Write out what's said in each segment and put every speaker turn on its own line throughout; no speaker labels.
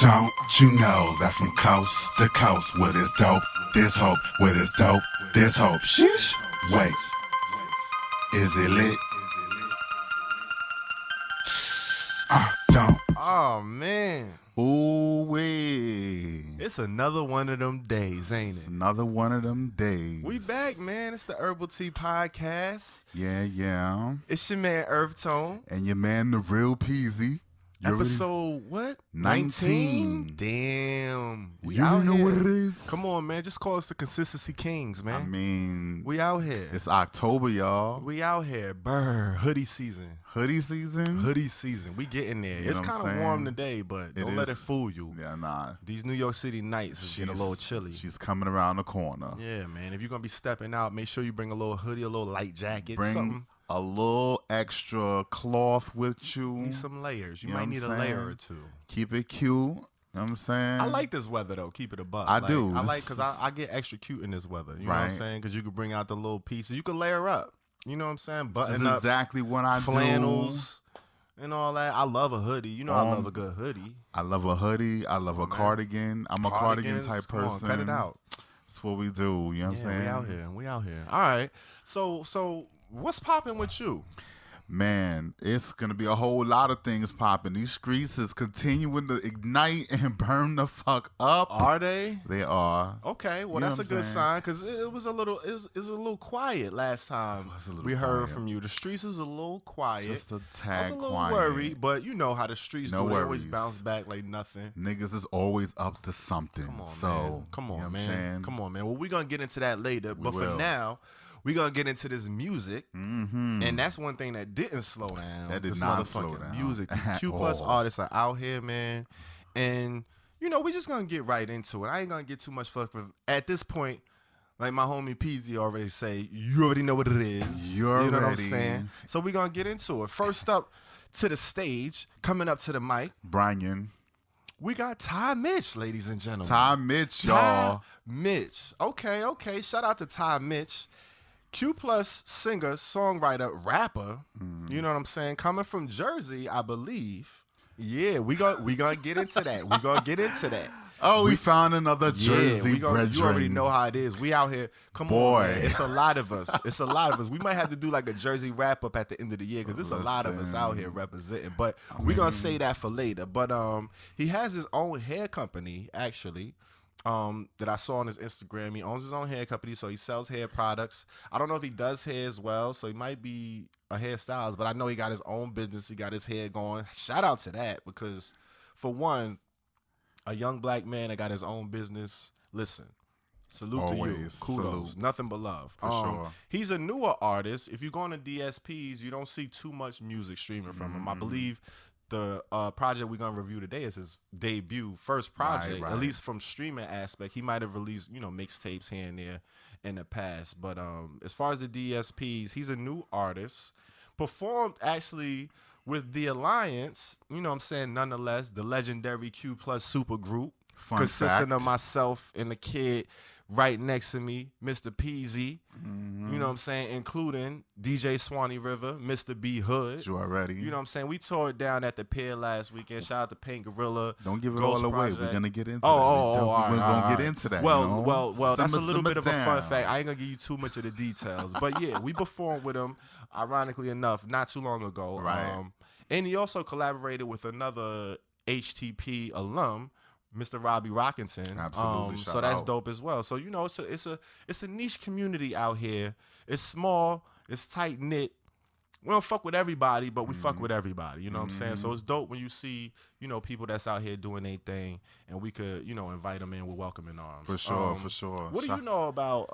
Don't you know that from coast to coast, where there's dope, there's hope, where there's dope, there's hope. Sheesh. Wait, is it lit? Don't.
Oh, man.
Ooh-wee.
It's another one of them days, ain't it?
Another one of them days.
We back, man. It's the Herbal Tea Podcast.
Yeah.
It's your man, EarthTone.
And your man, the real Peasy.
Episode, what?
19.
Damn. We
You
out
know
here.
what it is?
Come on, man. Just call us the Consistency Kings, man.
I mean,
we out here.
it's October, y'all.
We out here. Brr. Hoodie season.
Hoodie season?
Hoodie season. We getting there.
You
it's
know what I'm
kind of
saying?
warm today, but don't let it fool you.
Yeah, nah.
These New York City nights is getting a little chilly.
She's coming around the corner.
Yeah, man. If you're going to be stepping out, make sure you bring a little hoodie, a little light jacket,
Bring
something.
a little extra cloth with you.
Need some layers. You
You know
might
what
need
I'm
a layer
saying?
or two.
Keep it cute. You know what I'm saying?
I like this weather, though. Keep it a buck.
I do.
I like
This
because
is-
I get extra cute in this weather. You know what I'm
Right.
saying? Because you can bring out the little pieces. You can layer up. You know what I'm saying?
This
Button
is
up
exactly what I
flannels and all that. I love a hoodie. You know I love a good hoodie.
do. I love a hoodie. I love a
man.
cardigan. I'm a cardigan
Cardigans,
type
come on,
person.
cut it out.
That's what we do. You know what I'm
Yeah,
saying?
we out here. All right. So what's popping with you?
Man, it's going to be a whole lot of things popping. These streets is continuing to ignite and burn the fuck up.
Are they?
They are.
Okay, well
You know
that's a
what I'm
good
saying?
sign because it was a little a little quiet last time
was a little
we heard
quiet.
from you. The streets was a little quiet.
Just a
I was
tag
a little
quiet.
worried, but you know how the streets
No
do. They always
worries.
bounce back like nothing.
Niggas is always up to something.
Come on,
so,
man. Come
you know
on,
what I'm
man.
saying?
Come on, man. Well, we're gonna get into that later, but for
will.
now, we're gonna get into this music.
Mm-hmm.
And that's one thing that didn't slow down.
That did
this
not
motherfucking
slow down
music. These
at
Q plus
all.
artists are out here, man. And you know, we just gonna get right into it. I ain't gonna get too much fuck, but at this point, like my homie Peasy already say, you already know what it is.
You
know what I'm
already-
saying? So we gonna get into it. First up to the stage, coming up to the mic,
Brian.
we got Ty-Mitch, ladies and gentlemen.
Ty-Mitch, y'all.
Ty-Mitch. Okay. Shout out to Ty-Mitch. Q plus singer, songwriter, rapper. You know what I'm saying? Coming from Jersey, I believe. Yeah, we gonna get into that. We gonna get into that.
Oh, we found another Jersey
you already
brethren.
know how it is. We out here. Come
Boy.
on, man. It's a lot of us. We might have to do like a Jersey wrap up at the end of the year because there's a lot of us out here representing. But we're gonna say that for later. But he has his own hair company actually. That I saw on his Instagram. He owns his own hair company, so he sells hair products. I don't know if he does hair as well, so he might be a hairstylist, but I know he got his own business. He got his hair going. Shout out to that because, for one, a young black man that got his own business, listen, salute to you.
Always
Kudos.
salute.
Nothing but love.
For sure.
He's a newer artist. If you go on to DSPs, you don't see too much music streaming from him. I believe the project we're going to review today is his debut, first project,
Right.
at least from streaming aspect. He might have released, mixtapes here and there in the past. But as far as the DSPs, he's a new artist. Performed actually with The Alliance, you know what I'm saying, nonetheless, the legendary Q plus super group,
Fun
consisting
fact.
of myself and the kid right next to me, Mr. Peasy, you know what I'm saying, including DJ Swanee River, Mr. B Hood.
You already.
You know what I'm saying? We tore it down at the pier last weekend. Shout out to Paint Gorilla.
Don't give it
Ghost
all away.
Project.
We're gonna get into that.
all right,
We're
all
gonna
right.
get into that.
Well,
you know?
well, that's a
Simmer,
little bit of a
simmer
fun
down.
fact. I ain't gonna give you too much of the details, but yeah, we performed with him. Ironically enough, not too long ago.
Right.
And he also collaborated with another HTP alum, Mr. Robbie Rockington.
Absolutely,
So
shout
that's
out.
dope as well. So it's a niche community out here. It's small. It's tight knit. We don't fuck with everybody, but we fuck with everybody. You know what I'm saying? So it's dope when you see, people that's out here doing their thing, and we could, invite them in with welcoming arms.
For sure, for sure.
What do you know about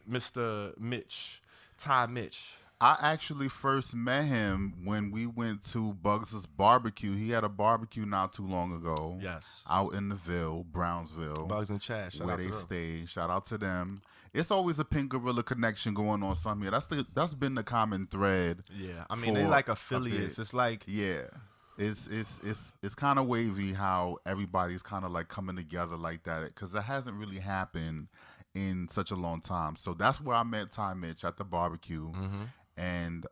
Mr. Mitch, Ty-Mitch?
I actually first met him when we went to Bugs' barbecue. He had a barbecue not too long ago.
Yes.
Out in the Ville, Brownsville.
Bugs and Chad. Shout
where
out to
they
them.
stay. Shout out to them. It's always a Pink Gorilla connection going on somewhere. That's been the common thread.
Yeah, I mean they
for
like
a
affiliates.
bit.
It's like
Yeah. It's kind of wavy how everybody's kind of like coming together like that because it hasn't really happened in such a long time. So that's where I met Ty-Mitch at the barbecue. And,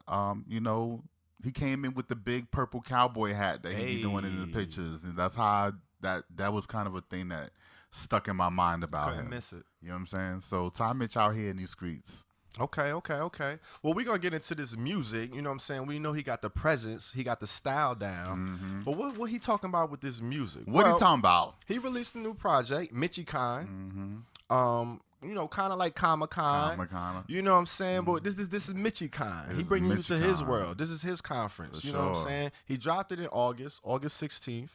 he came in with the big purple cowboy hat that he be doing in the
Hey.
pictures. And that's how I that was kind of a thing that stuck in my mind about
Couldn't
him.
miss it.
You know what I'm saying? So Ty-Mitch out here in these streets.
Okay. Well, we're going to get into this music. You know what I'm saying? We know he got the presence. He got the style down. But what he talking about with this music?
What he talking about?
He released a new project, Mitchie Khan. You know, kind of like Comic-Con. You know what I'm saying? But this is Mitchie Khan. He bringing you to his world. This is his conference. You know what I'm saying? He dropped it in August 16th.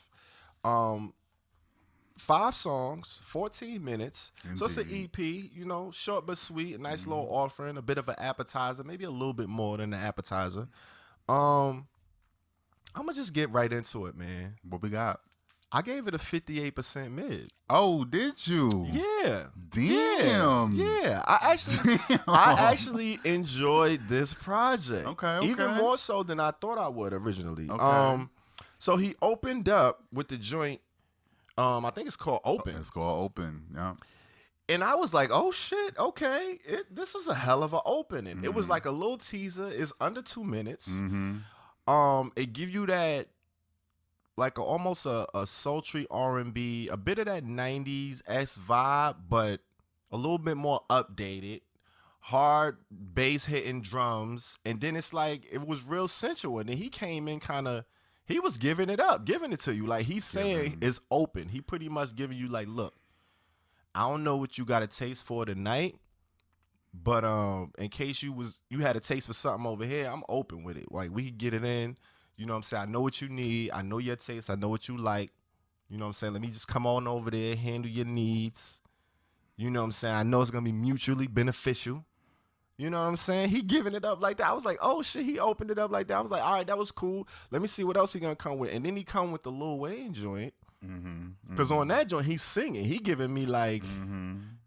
5 songs, 14 minutes. Indeed. So it's an EP, you know, short but sweet, a nice little offering, a bit of an appetizer, maybe a little bit more than an appetizer. I'm going to just get right into it, man.
What we got?
I gave it a 58% mid.
Oh, did you?
Yeah.
Damn.
Yeah. I actually enjoyed this project.
Okay.
Even more so than I thought I would originally.
Okay.
So he opened up with the joint. I think it's called Open.
It's called Open, yeah.
And I was like, oh, shit, okay. This is a hell of an opening. It was like a little teaser. It's under 2 minutes. It give you that, like almost a sultry R&B, a bit of that 90s-esque vibe, but a little bit more updated. Hard bass hitting drums. And then it's like, it was real sensual. And then he came in kind of, he was giving it up, giving it to you. Like, he's saying it's open. He pretty much giving you, like, look, I don't know what you got a taste for tonight, but in case you had a taste for something over here, I'm open with it. Like, we can get it in. You know what I'm saying? I know what you need. I know your taste. I know what you like. You know what I'm saying? Let me just come on over there, handle your needs. You know what I'm saying? I know it's going to be mutually beneficial. You know what I'm saying? He giving it up like that. I was like, oh, shit, he opened it up like that. I was like, all right, that was cool. Let me see what else he going to come with. And then he come with the Lil Wayne joint. Because on that joint, he's singing. He giving me like,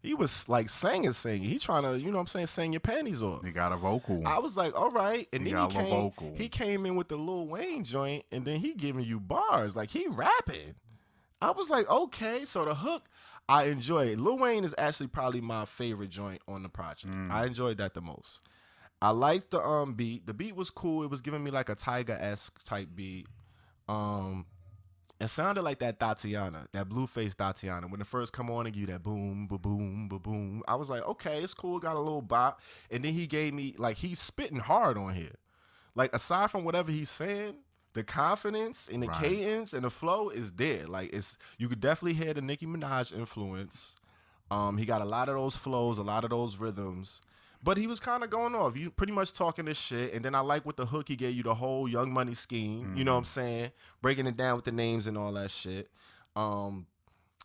he was like singing. He trying to, you know what I'm saying, sing your panties off.
He got a vocal.
I was like, all right. And
he
then
got
he came in with the Lil Wayne joint, and then he giving you bars. Like, he rapping. I was like, okay. So the hook, I enjoy it. Lil Wayne is actually probably my favorite joint on the project. I enjoyed that the most. I liked the beat. The beat was cool. It was giving me like a Tyga-esque type beat. It sounded like that Tatiana, that Blueface Tatiana. When it first come on and give you that boom, ba-boom, ba-boom. I was like, okay, it's cool. Got a little bop. And then he gave me, like, he's spitting hard on here. Like, aside from whatever he's saying, the confidence and the cadence and the flow is there. Like, you could definitely hear the Nicki Minaj influence. He got a lot of those flows, a lot of those rhythms. But he was kind of going off. You pretty much talking this shit. And then I like with the hook, he gave you the whole Young Money scheme. You know what I'm saying? Breaking it down with the names and all that shit.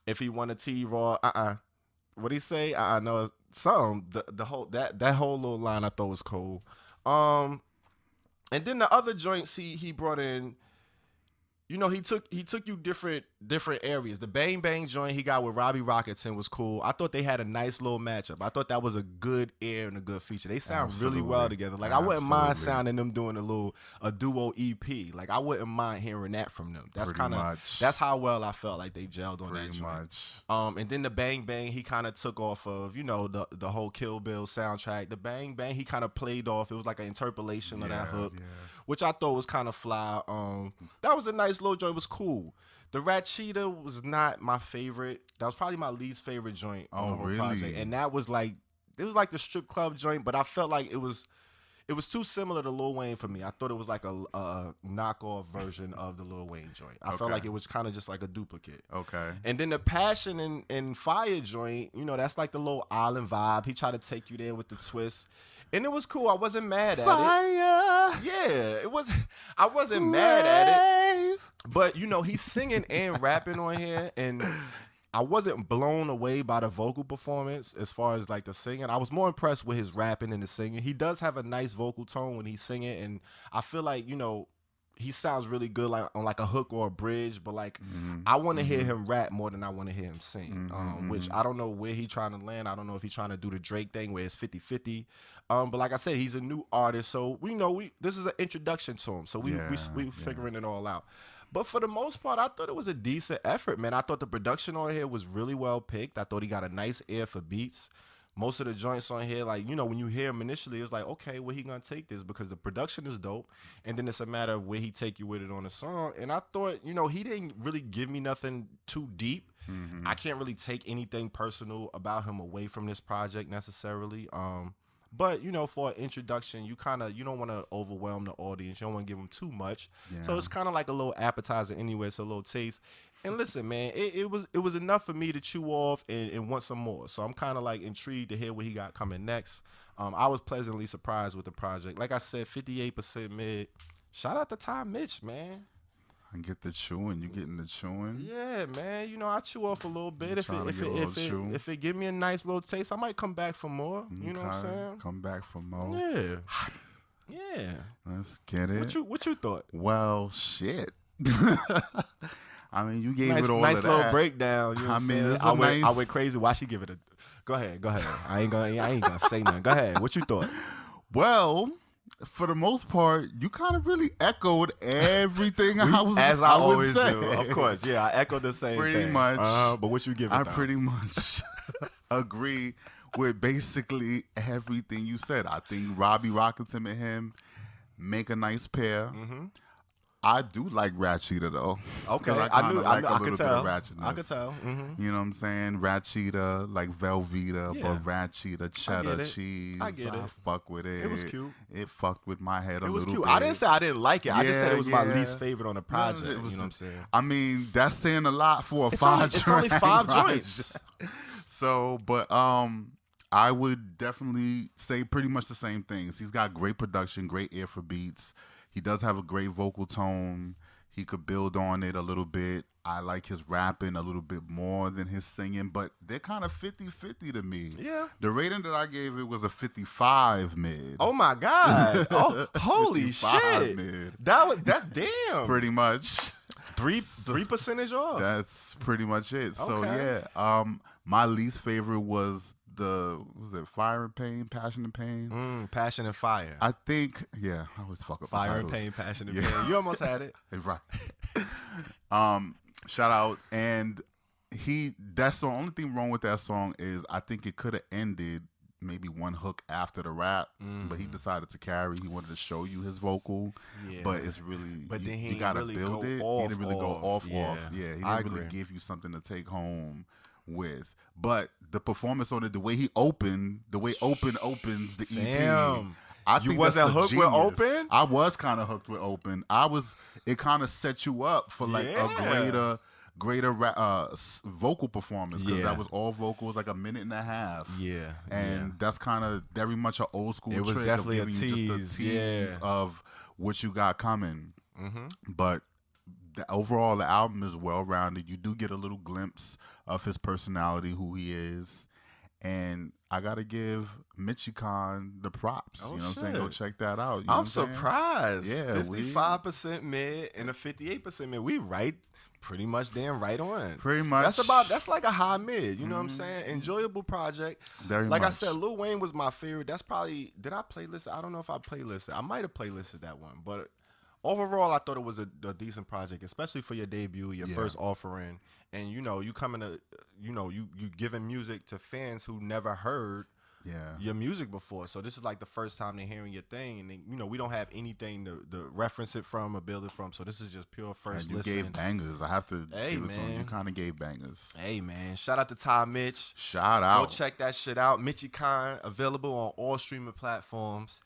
If he wanted T-Raw, what'd he say? No, something. The whole that whole little line I thought was cool. And then the other joints he brought in, you know, he took you different areas. The Bang Bang joint he got with Robbie Rocketson was cool. I thought they had a nice little matchup. I thought that was a good air and a good feature. They sound really well together. Like, I wouldn't mind sounding them doing a duo EP. Like, I wouldn't mind hearing that from them. That's how well I felt like they gelled on that joint. And then the Bang Bang he kind of took off of, you know, the whole Kill Bill soundtrack. The Bang Bang he kind of played off. It was like an interpolation of that hook, which I thought was kind of fly. That was a nice little joint. It was cool. The Rat Cheetah was not my favorite. That was probably my least favorite joint on the whole project. And that was like, it was like the strip club joint, but I felt like it was too similar to Lil Wayne for me. I thought it was like a knockoff version of the Lil Wayne joint. I felt like it was kind of just like a duplicate. Okay. And then the Passion and Fire joint, you know, that's like the little island vibe. He tried to take you there with the twist. And it was cool. I wasn't mad at it. Yeah, it was. I wasn't mad at it. But, you know, he's singing and rapping on here. And I wasn't blown away by the vocal performance as far as, like, the singing. I was more impressed with his rapping and the singing. He does have a nice vocal tone when he's singing. And I feel like, you know, he sounds really good like on like a hook or a bridge, but like I want to hear him rap more than I want to hear him sing, which I don't know where he trying to land. I don't know if he's trying to do the Drake thing where it's 50-50. But like I said, he's a new artist, so we know this is an introduction to him, so we figuring it all out. But for the most part, I thought it was a decent effort, man. I thought the production on here was really well picked. I thought he got a nice ear for beats. most of the joints on here, like, you know, when you hear him initially, it's like, okay, where he gonna take this? Because the production is dope, and then it's a matter of where he take you with it on the song. And I thought, you know, he didn't really give me nothing too deep. I can't really take anything personal about him away from this project necessarily. But, you know, for an introduction, you don't want to overwhelm the audience. You don't want to give them too much. Yeah. So it's kind of like a little appetizer anyway. It's a little taste. And listen, man, it was enough for me to chew off and want some more. So I'm kind of like intrigued to hear what he got coming next. I was pleasantly surprised with the project. Like I said, 58% mid. Shout out to Ty-Mitch, man.
I get the chewing. You getting the chewing?
Yeah, man. You know, I chew off a little bit. If it give me a nice little taste, I might come back for more. You know what I'm saying?
Come back for more.
Yeah. Yeah.
Let's get it.
What you thought?
Well, shit. I mean, you gave
nice,
it all
nice
of that.
Nice little breakdown. You know I went crazy. Why she give it a? Go ahead. I ain't gonna say nothing. Go ahead. What you thought?
Well, for the most part, you kind of really echoed everything I
always do. Of course, yeah, I echoed the same
pretty
thing.
much.
But what you give it?
I pretty much agree with basically everything you said. I think Robbie Rockington and him make a nice pair. Mm-hmm. I do like Ratchita though.
Okay, I could tell. I could tell. Mm-hmm.
You know what I'm saying? Ratchita, like Velveeta, but Ratchita, cheddar cheese.
I get it.
I fuck with it.
It was cute.
It fucked with my head a little bit.
It was cute. I didn't say I didn't like it. I just said it was my least favorite on the project. You know what I'm saying?
I mean, that's saying a lot for a five joint.
It's only 5 joints.
So, but I would definitely say pretty much the same things. He's got great production, great ear for beats. He does have a great vocal tone. He could build on it a little bit. I like his rapping a little bit more than his singing, but they're kind of 50-50 to me.
Yeah.
The rating that I gave it was a 55 mid.
Oh my God. Oh, holy shit.
Mid.
That's damn.
Pretty much.
3% off.
That's pretty much it.
Okay.
So yeah. My least favorite was Fire and Pain, Passion and Pain?
Passion and Fire.
I think, I always fuck up
Fire and Pain, Passion and Pain. You almost had it.
Right. Shout out. And that's the only thing wrong with that song is I think it could have ended maybe one hook after the rap, but he decided to carry. He wanted to show you his vocal, but it's really,
but then
you gotta
really
build it.
He
didn't really go off. Yeah, he didn't really give you something to take home with. But the performance on it, the way Open opens the EP.
Damn.
I
you
think
wasn't hooked
genius.
with Open?
I was kind of hooked with Open. It kind of set you up for like a greater vocal performance because that was all vocals, like a minute and a half.
Yeah.
And that's kind of very much an old school trick.
It was definitely
of
a
tease.
tease.
Just a tease of what you got coming.
Mm-hmm.
But overall, the album is well-rounded. You do get a little glimpse of his personality, who he is. And I got to give Michigan the props.
Oh,
you know what I'm saying? Go check that out. You know
I'm surprised.
Yeah,
55% mid and a 58% mid. We pretty much damn right on.
Pretty much.
That's like a high mid. You know what I'm saying? Enjoyable project.
Very
like
much.
I said, Lil Wayne was my favorite. That's probably, did I playlist? I don't know if I playlisted. I might have playlisted that one. But overall, I thought it was a decent project, especially for your debut, your first offering. And, you coming to, you giving music to fans who never heard your music before. So this is like the first time they're hearing your thing. And, then, we don't have anything to reference it from or build it from. So this is just pure first listen.
You gave bangers. I have to give it to him. You kind of gave bangers.
Hey, man. Shout out to Ty-Mitch.
Shout out.
Go check that shit out. Mitchie Khan, available on all streaming platforms.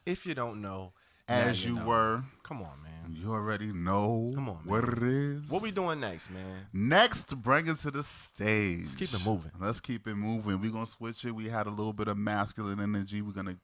If you don't know.
As you were.
Come on, man.
You already know what it is.
What we doing next, man?
Next, bring it to the stage.
Let's keep it moving.
Let's keep it moving. We're going to switch it. We had a little bit of masculine energy. We're going to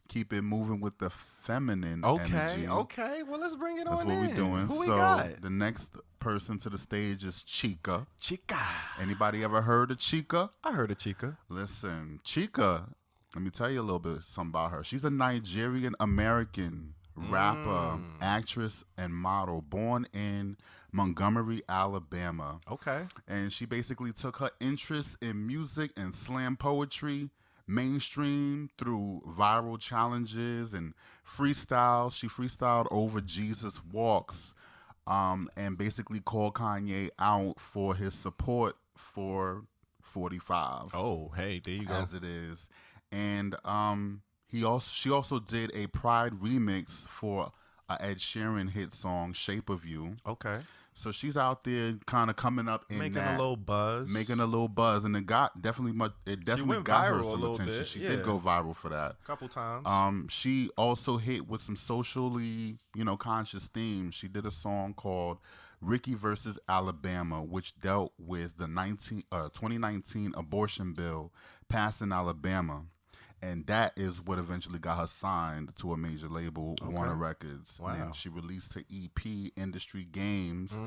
keep it moving with the feminine energy.
Okay. Well, let's bring it on in.
That's what we're doing.
Who we got?
The next person to the stage is CHIKA.
CHIKA.
Anybody ever heard of CHIKA?
I heard of CHIKA.
Listen, CHIKA, let me tell you a little bit something about her. She's a Nigerian-American rapper, actress, and model, born in Montgomery, Alabama.
Okay.
And she basically took her interest in music and slam poetry mainstream through viral challenges and freestyles. She freestyled over Jesus Walks and basically called Kanye out for his support for 45.
Oh, hey, there you go.
As it is. And she also did a Pride remix for a Ed Sheeran hit song, Shape of You.
Okay.
So she's out there kind of coming up in
making
that,
a little buzz.
And it got definitely
went
got her
viral a
some
little
attention.
bit,
She
yeah.
did go viral for that.
A couple times.
She also hit with some socially, conscious themes. She did a song called Ricky versus Alabama, which dealt with the 2019 abortion bill passed in Alabama. And that is what eventually got her signed to a major label, Warner Records.
Wow.
And she released her EP, Industry Games,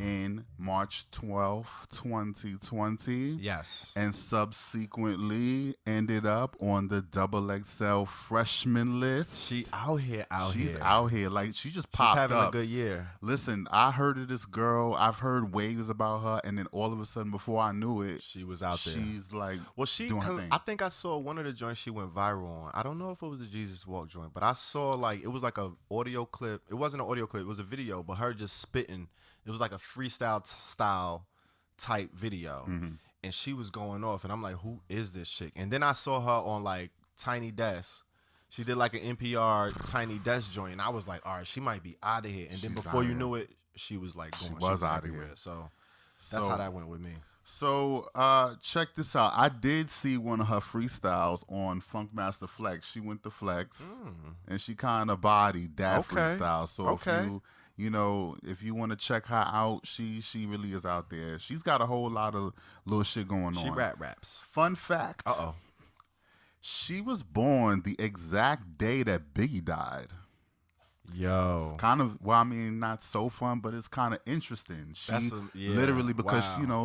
in March 12th, 2020.
Yes.
And subsequently ended up on the XXL freshman list.
She's out here.
She's out here. Like, she just popped up.
She's having a good year.
Listen, I heard of this girl. I've heard waves about her. And then all of a sudden, before I knew it,
she was out there.
She's like,
doing her thing. I think I saw one of the joints she went viral on. I don't know if it was the Jesus Walk joint, but I saw it was like a audio clip. It wasn't an audio clip, it was a video, but her just spitting. It was like a freestyle style type video. And she was going off, and I'm like, who is this chick? And then I saw her on like Tiny Desk. She did like an NPR Tiny Desk joint, and I was like, all right, she might be out of here. And then before you knew it, she was like going. She was out of here. So that's how that went with me.
So check this out. I did see one of her freestyles on Funkmaster Flex. She went to Flex, and she kind of bodied that freestyle. So if you want to check her out, she really is out there. She's got a whole lot of little shit going on.
She raps.
Fun fact. She was born the exact day that Biggie died.
Yo.
Kind of, not so fun, but it's kind of interesting. Literally, because,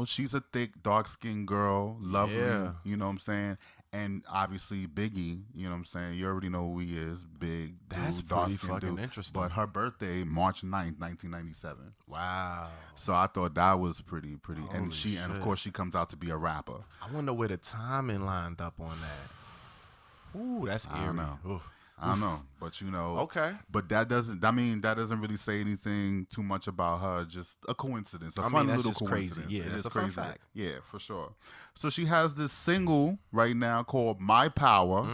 she's a thick, dark-skinned girl, lovely, you know what I'm saying? And obviously, Biggie, you know what I'm saying? You already know who he is, big dude,
that's pretty fucking interesting.
But her birthday, March 9th, 1997.
Wow.
So I thought that was pretty.
Holy
and
shit.
And of course, she comes out to be a rapper.
I wonder where the timing lined up on that. Ooh, that's eerie.
I don't know.
Oof.
I don't know, but
Okay.
But that doesn't really say anything too much about her. Just a coincidence, a fun little coincidence.
Crazy. Yeah,
it's
a
crazy.
fun fact.
Yeah, for sure. So she has this single right now called "My Power"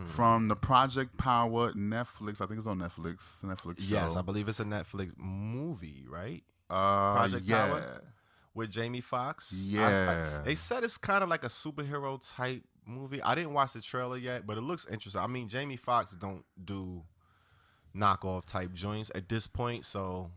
from the Project Power Netflix. I think it's on Netflix. Netflix show.
Yes, I believe it's a Netflix movie, right?
Project
Power with Jamie Foxx.
Yeah,
they said it's kind of like a superhero type movie. I didn't watch the trailer yet, but it looks interesting. I mean, Jamie Foxx don't do knockoff type joints at this point, so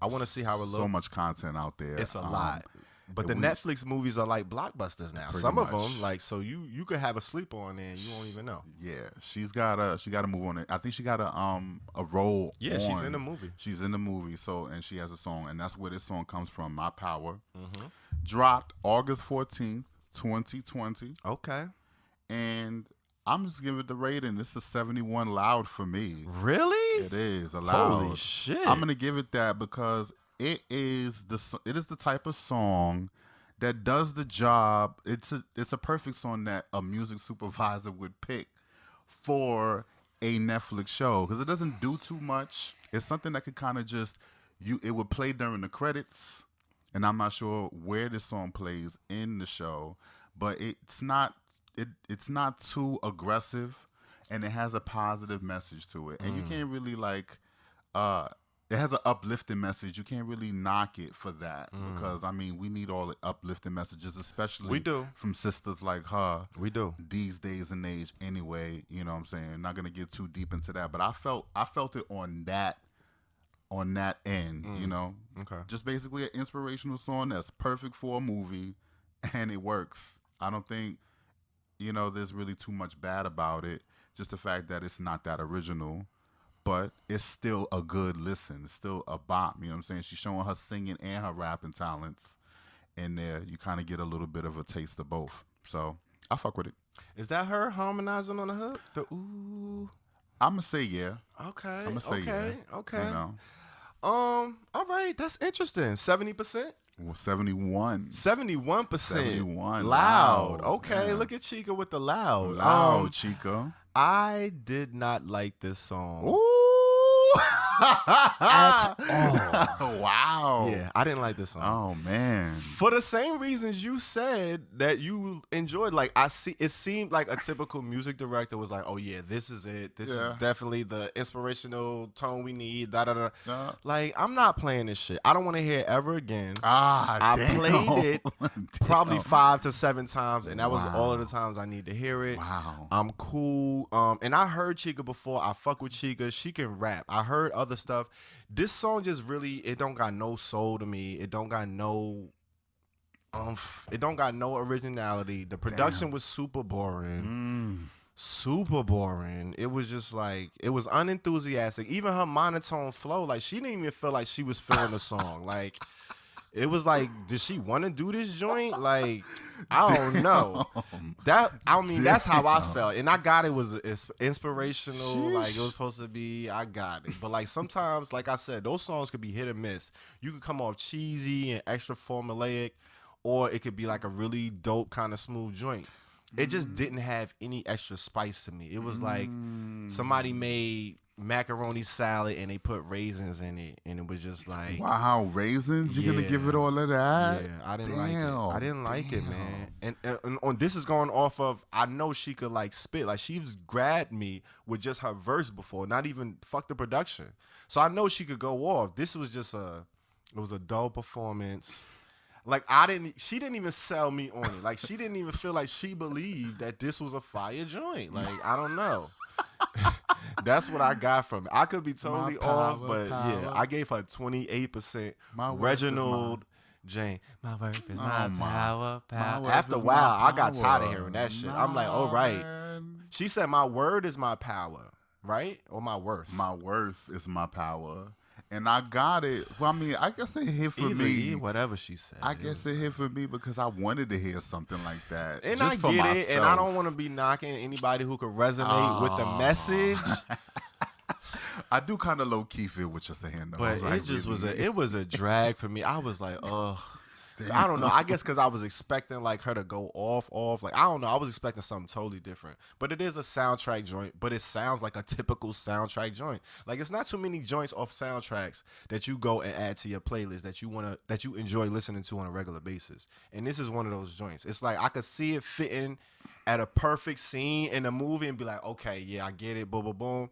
I want to see how it looks.
So much content out there.
It's a lot. But the Netflix movies are like blockbusters now. Some of them, like, so you could have a sleeper on there and you won't even know.
Yeah, she got to move on it. I think she got a role.
Yeah, she's in the movie.
She's in the movie. So, and she has a song, and that's where this song comes from. My Power. Dropped August 14th, 2020.
Okay.
And I'm just giving it the rating. It's a 71 loud for me.
Really?
It is a loud.
Holy shit!
I'm gonna give it that because it is the type of song that does the job. It's a perfect song that a music supervisor would pick for a Netflix show because it doesn't do too much. It's something that could kind of it would play during the credits, and I'm not sure where this song plays in the show, but it's not too aggressive, and it has a positive message to it, and you can't really it has an uplifting message. You can't really knock it for that because we need all the uplifting messages, especially from sisters like her.
We do
these days and age anyway. You know what I'm saying? Not gonna get too deep into that, but I felt it on that end.
Okay.
Just basically an inspirational song that's perfect for a movie, and it works. I don't think there's really too much bad about it. Just the fact that it's not that original. But it's still a good listen. It's still a bop. You know what I'm saying? She's showing her singing and her rapping talents in there. You kind of get a little bit of a taste of both. So I fuck with it.
Is that her harmonizing on the hook? The ooh.
I'm going to say yeah.
Okay.
I'm going to say yeah.
Okay. All right. That's interesting. 70%?
Well, 71.
71%.
71.
Loud. Okay. Look at CHIKA with the loud.
Loud, CHIKA.
I did not like this song.
Ooh.
at all.
Wow.
Yeah, I didn't like this song.
Oh man.
For the same reasons you said that you enjoyed, like it seemed like a typical music director was like, oh yeah, this is it. This is definitely the inspirational tone we need. Da da da. Like, I'm not playing this shit. I don't want to hear it ever again. I played it probably 5 to 7 times, and that was all of the times I need to hear it.
Wow.
I'm cool. And I heard CHIKA before. I fuck with CHIKA. She can rap. I heard other stuff. This song just really, it don't got no soul to me. It don't got no it don't got no originality. The production was super boring. Super boring. It was just like, it was unenthusiastic. Even her monotone flow, like she didn't even feel like she was feeling the song. Like, it was like, did she want to do this joint? Like, I don't know. That's how I felt. And I got it was inspirational. Sheesh. Like, it was supposed to be, I got it. But like, sometimes, like I said, those songs could be hit or miss. You could come off cheesy and extra formulaic, or it could be like a really dope kind of smooth joint. It just didn't have any extra spice to me. It was like somebody made macaroni salad and they put raisins in it, and it was just like,
wow, raisins? You're gonna give it all of that?
Yeah, I didn't like it. I didn't like it, man. And on this is going off of, I know she could like spit. Like, she's grabbed me with just her verse before, not even fuck the production. So I know she could go off. This was just it was a dull performance. Like, she didn't even sell me on it. Like, she didn't even feel like she believed that this was a fire joint. Like, I don't know. That's what I got from it. I could be totally off, but yeah, I gave her 28%. Reginald Jane. My worth is my power. After a while, I got tired of hearing that shit. I'm like, all right. She said, my word is my power, right? Or my worth?
My worth is my power. And I got it. Well, I mean, I guess it hit for me.
Whatever she said.
I guess it hit for me because I wanted to hear something like that.
And I get it. And I don't want to be knocking anybody who could resonate with the message.
I do kind of low key feel what you're saying, though.
But it just was a drag for me. I was like, ugh. I don't know. I guess because I was expecting like her to go off. Like, I don't know. I was expecting something totally different. But it is a soundtrack joint. But it sounds like a typical soundtrack joint. Like, it's not too many joints off soundtracks that you go and add to your playlist that you enjoy listening to on a regular basis. And this is one of those joints. It's like I could see it fitting at a perfect scene in a movie and be like, okay, yeah, I get it. Boom, boom, boom.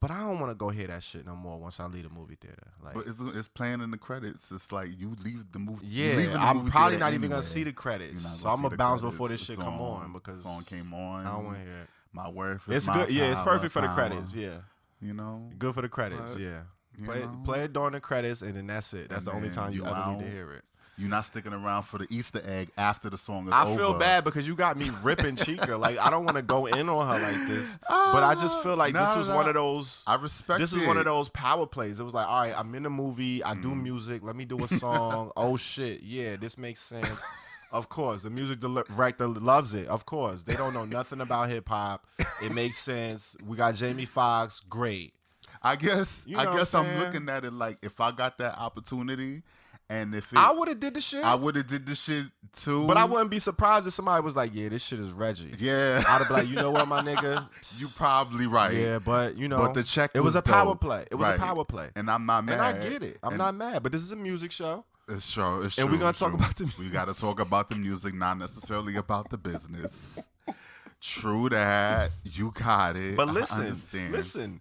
But I don't want to go hear that shit no more once I leave the movie theater. Like,
but it's playing in the credits. It's like you leave the movie.
Yeah, I'm probably not even gonna see the credits. So I'm gonna bounce before this shit come on, because
the song came on.
I don't want to hear it.
My worth.
It's good. Yeah, it's perfect for the credits. Yeah,
you know,
good for the credits. Yeah, play it during the credits, and then that's it. That's the only time you ever need to hear it.
You're not sticking around for the Easter egg after the song is over.
I feel bad because you got me ripping CHIKA. Like, I don't want to go in on her like this, but I just feel like this was one of those.
I respect
this is one of those power plays. It was like, all right, I'm in the movie. I do music. Let me do a song. Oh shit, yeah, this makes sense. Of course, the music director loves it. Of course, they don't know nothing about hip hop. It makes sense. We got Jamie Foxx. Great.
I guess I'm looking at it like, if I got that opportunity. And if
I would have did the shit.
I would have did the shit too.
But I wouldn't be surprised if somebody was like, yeah, this shit is Reggie.
Yeah.
I'd have been like, you know what, my nigga?
You probably right.
Yeah, but you know.
But the check
was a
dope.
power play. It was a power play.
And I'm not mad.
And I get it. I'm not mad. But this is a music show.
It's true. It's true.
And we're going to talk about the music.
We got to talk about the music, not necessarily about the business. True that. You got it.
But listen.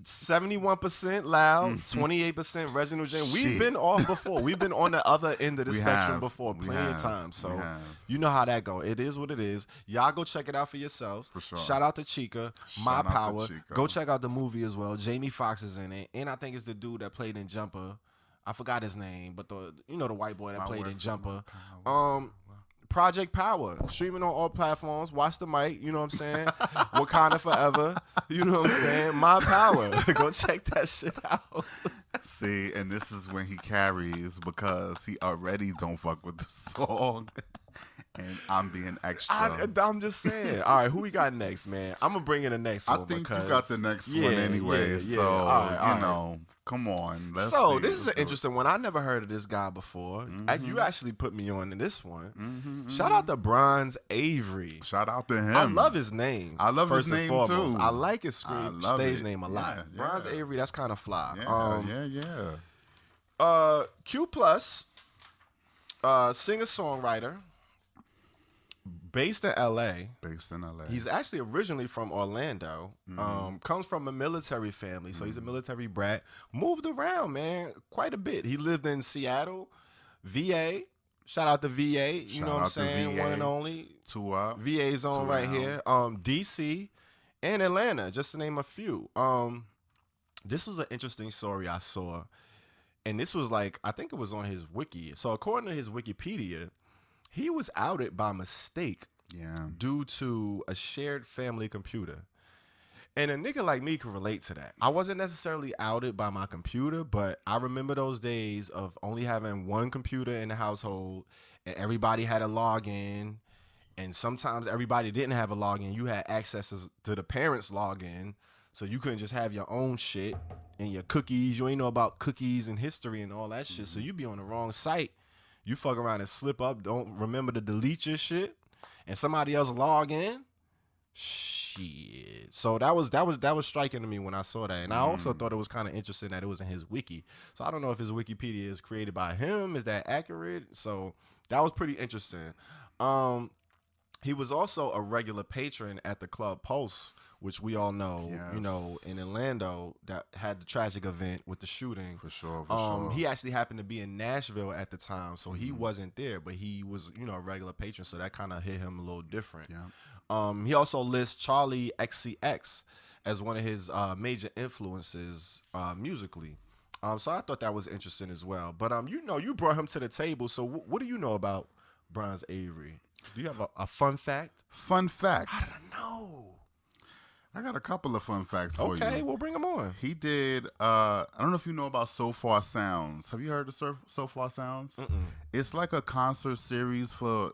71% loud, 28% Reginald James. We've been off before. We've been on the other end of the spectrum before plenty of times. So you know how that go. It is what it is. Y'all go check it out for yourselves.
For sure.
Shout out to CHIKA, My Power. Go check out the movie as well. Jamie Foxx is in it. And I think it's the dude that played in Jumper. I forgot his name, but the white boy that played in Jumper. Project Power, streaming on all platforms. Watch the mic, you know what I'm saying? Wakanda Forever, you know what I'm saying? My Power. Go check that shit out.
See, and this is when he carries, because he already don't fuck with the song. And I'm being extra.
I'm just saying. All right, who we got next, man? I'm going to bring in the next one.
I think you got the next one anyway. So, Come on.
This is an interesting one. I never heard of this guy before. You actually put me on to this one. Shout out to Bronze Avery.
Shout out to him.
I love his name.
I love his name too.
I like his stage name a lot.
Yeah,
Bronze Avery, that's kind of fly. Q Plus, singer-songwriter, based in L.A. He's actually originally from Orlando. Comes from a military family, so he's a military brat. Moved around, man, quite a bit. He lived in Seattle, VA. Shout out to VA. You know what I'm saying? VA, one and only. VA zone right here. DC and Atlanta, just to name a few. This was an interesting story I saw. And this was like, I think it was on his wiki. So according to his Wikipedia, he was outed by mistake due to a shared family computer. And a nigga like me can relate to that. I wasn't necessarily outed by my computer, but I remember those days of only having one computer in the household and everybody had a login. And sometimes everybody didn't have a login. You had access to the parents' login. So you couldn't just have your own shit and your cookies. You ain't know about cookies and history and all that shit. So you be on the wrong site. You fuck around and slip up. Don't remember to delete your shit. And somebody else log in. Shit. So that was striking to me when I saw that. And I also thought it was kind of interesting that it was in his wiki. So I don't know if his Wikipedia is created by him. Is that accurate? So that was pretty interesting. He was also a regular patron at the Club Post, which we all know, you know, in Orlando, that had the tragic event with the shooting.
For sure.
He actually happened to be in Nashville at the time, so he wasn't there, but he was, you know, a regular patron, so that kind of hit him a little different. He also lists Charlie XCX as one of his major influences musically. So I thought that was interesting as well. But, you know, you brought him to the table, so what do you know about Bronze Avery? Do you have a fun fact?
Fun fact.
I don't know.
I got a couple of fun facts for you.
Okay, we'll bring them on.
He did, I don't know if you know about So Far Sounds. Have you heard of So Far Sounds? It's like a concert series for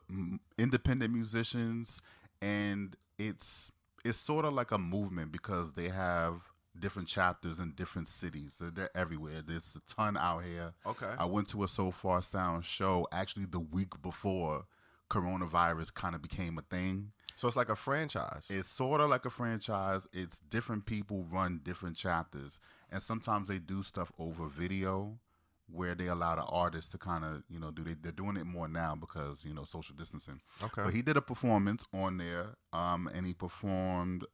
independent musicians, and it's sort of like a movement because they have different chapters in different cities. They're everywhere. There's a ton out here.
Okay.
I went to a So Far Sounds show actually the week before coronavirus kind of became a thing.
So it's like a franchise.
It's sort of like a franchise. It's different people run different chapters. And sometimes they do stuff over video where they allow the artists to kind of, you know, they're doing it more now because, you know, social distancing.
Okay.
But he did a performance on there, and he performed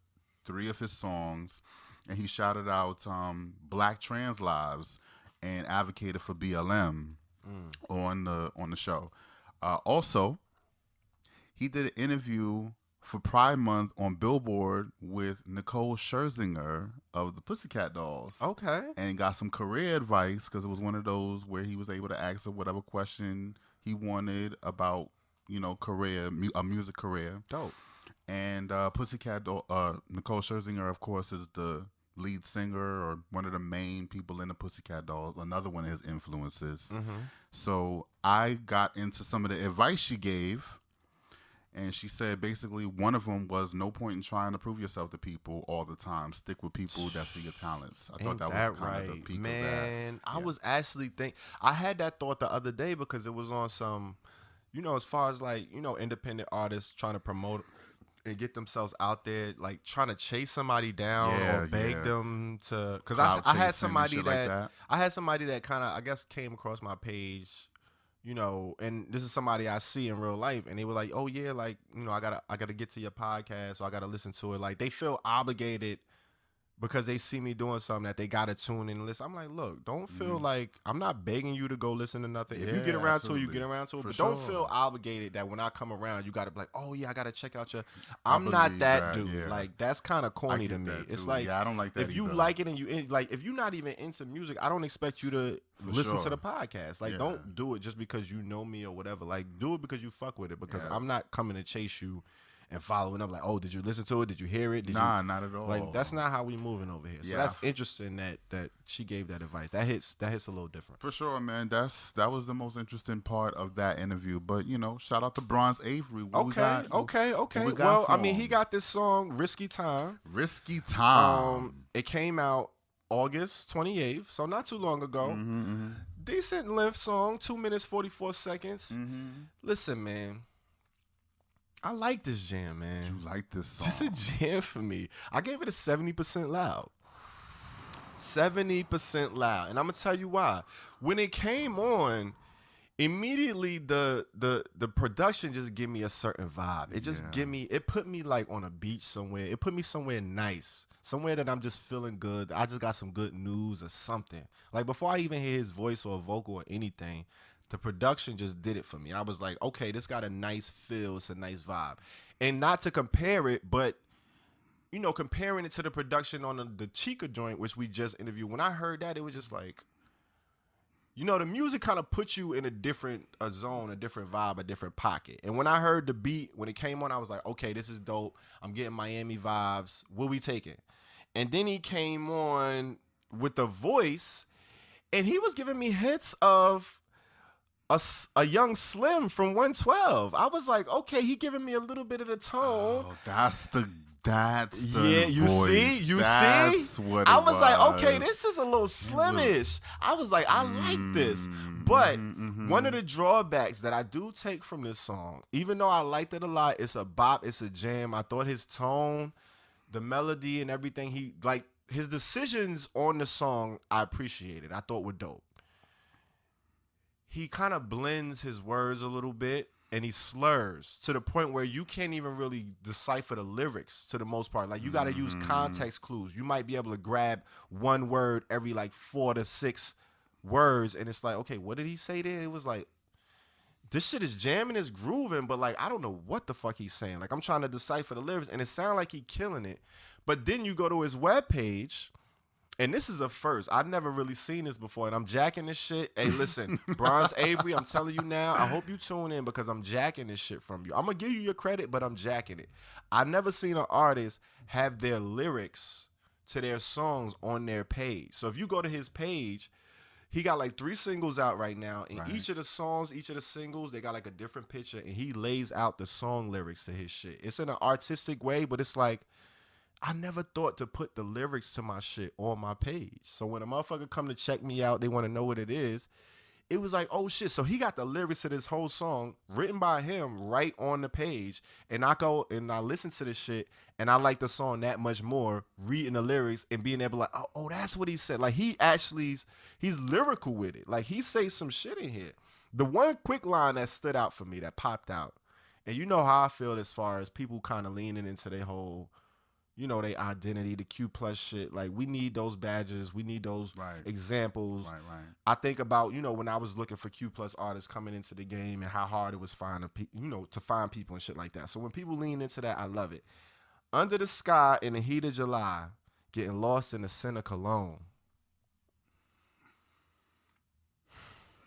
3 of his songs, and he shouted out Black trans lives and advocated for BLM on the show. Also, he did an interview for Pride Month on Billboard with Nicole Scherzinger of the Pussycat Dolls.
Okay.
And got some career advice because it was one of those where he was able to ask her whatever question he wanted about, you know, a music career.
Dope.
And Nicole Scherzinger, of course, is the lead singer or one of the main people in the Pussycat Dolls, another one of his influences. So I got into some of the advice she gave. And she said basically one of them was no point in trying to prove yourself to people all the time. Stick with people that see your talents. I thought that was kind of the peak of that.
Man, I was actually I had that thought the other day because it was on some, you know, as far as like, you know, independent artists trying to promote and get themselves out there, like trying to chase somebody down or beg them to. Because I had somebody I had somebody that kind of, I guess, came across my page. You know, and this is somebody I see in real life, and they were like, "Oh yeah, like, you know, I gotta get to your podcast, or I gotta listen to it." Like they feel obligated because they see me doing something that they gotta tune in and listen. I'm like, look, don't feel like I'm not begging you to go listen to nothing. If you get around to it, you get around to it. But don't feel obligated that when I come around, you gotta be like, oh yeah, I gotta check out your. I'm not that dude. Yeah. Like that's kind of corny to me. It's like,
I don't like that.
If you like it and you like, if you're not even into music, I don't expect you to listen to the podcast. Like, don't do it just because you know me or whatever. Like, do it because you fuck with it. Because I'm not coming to chase you and following up like, oh, did you listen to it? Did you hear it?
Not at all.
Like, that's not how we moving over here. So that's interesting that she gave that advice. That hits a little different.
For sure, man. That was the most interesting part of that interview. But, you know, shout out to Bronze Avery.
Okay. Well, I mean, he got this song, Risky Time.
Risky Time.
It came out August 28th, so not too long ago. Decent length song, 2 minutes 44 seconds. Listen, man, I like this jam, man.
You like this song?
This is a jam for me. I gave it a 70% loud. 70% loud, and I'm gonna tell you why. When it came on, immediately the production just give me a certain vibe. It just it put me like on a beach somewhere. It put me somewhere nice. Somewhere that I'm just feeling good. I just got some good news or something. Like before I even hear his voice or vocal or anything, the production just did it for me. And I was like, okay, this got a nice feel. It's a nice vibe. And not to compare it, but you know, comparing it to the production on the CHIKA joint, which we just interviewed. When I heard that, it was just like, you know, the music kind of puts you in a different zone, a different vibe, a different pocket. And when I heard the beat, when it came on, I was like, okay, this is dope. I'm getting Miami vibes. What we taking? And then he came on with the voice, and he was giving me hints of a young Slim from 112. I was like, okay, he giving me a little bit of the tone.
Oh, that's the
yeah, you
voice.
see?
That's what
I was like, okay, this is a little slimish. I was like, I like this. But one of the drawbacks that I do take from this song, even though I liked it a lot, it's a bop, it's a jam. I thought his tone, the melody and everything, his decisions on the song, I appreciated. I thought were dope. He kind of blends his words a little bit. And he slurs to the point where you can't even really decipher the lyrics to the most part. Like, you got to use context clues. You might be able to grab one word every, 4 to 6 words, and it's like, okay, what did he say there? It was like, this shit is jamming, it's grooving, but, I don't know what the fuck he's saying. I'm trying to decipher the lyrics, and it sounds like he killing it. But then you go to his webpage, and this is a first. I've never really seen this before, and I'm jacking this shit. Hey, listen, Bronze Avery, I'm telling you now, I hope you tune in because I'm jacking this shit from you. I'm going to give you your credit, but I'm jacking it. I've never seen an artist have their lyrics to their songs on their page. So if you go to his page, he got 3 singles out right now. And each of the songs, each of the singles, they got a different picture, and he lays out the song lyrics to his shit. It's in an artistic way, but it's like, I never thought to put the lyrics to my shit on my page. So when a motherfucker come to check me out, they want to know what it is. It was like, oh shit. So he got the lyrics to this whole song written by him right on the page. And I go and I listen to this shit, and I like the song that much more, reading the lyrics and being able to oh, that's what he said. He's lyrical with it. He says some shit in here. The one quick line that stood out for me, that popped out, and you know how I feel as far as people kind of leaning into their whole, their identity, the Q plus shit. We need those badges. We need those examples. Right. I think about, when I was looking for Q plus artists coming into the game and how hard it was to find people and shit like that. So when people lean into that, I love it. Under the Sky in the Heat of July, Getting Lost in the Scent of Cologne.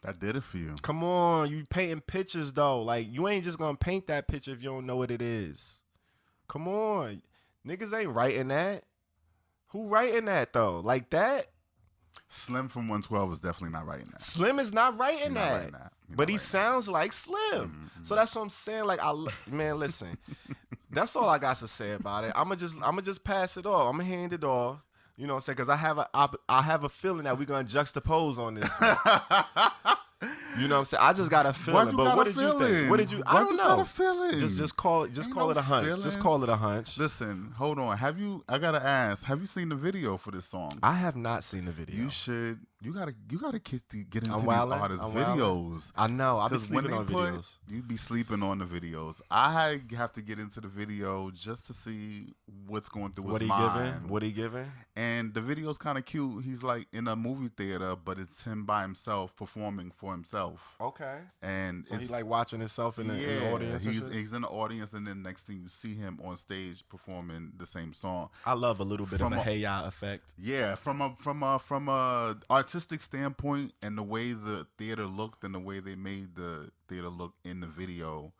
That did it for you.
Come on. You painting pictures, though. You ain't just going to paint that picture if you don't know what it is. Come on. Niggas ain't writing that. Who writing that, though? Like that?
Slim from 112 is definitely not writing that.
Slim is not writing that. But he sounds like Slim. Mm-hmm. So that's what I'm saying. Man, listen. That's all I got to say about it. I'ma just pass it off. I'ma hand it off. You know what I'm saying? Because I have a feeling that we're going to juxtapose on this one. You know what I'm saying? I just got a feeling. But what did you think? What did you? I don't know.
Got a feeling?
Just call it a hunch. Feelings. Just call it a hunch.
Listen, hold on. I gotta ask. Have you seen the video for this song?
I have not seen the video.
You should. You gotta get into these artists' videos.
I know. I've been sleeping on videos.
You be sleeping on the videos. I have to get into the video just to see what's going through his mind.
What he giving?
And the video's kind of cute. He's in a movie theater, but it's him by himself performing for himself.
Okay.
And
so he's watching himself in the audience.
He's in the audience, and then next thing you see him on stage performing the same song.
I love a little bit of a hey ya effect.
Yeah, from a artistic standpoint, and the way the theater looked, and the way they made the theater look in the video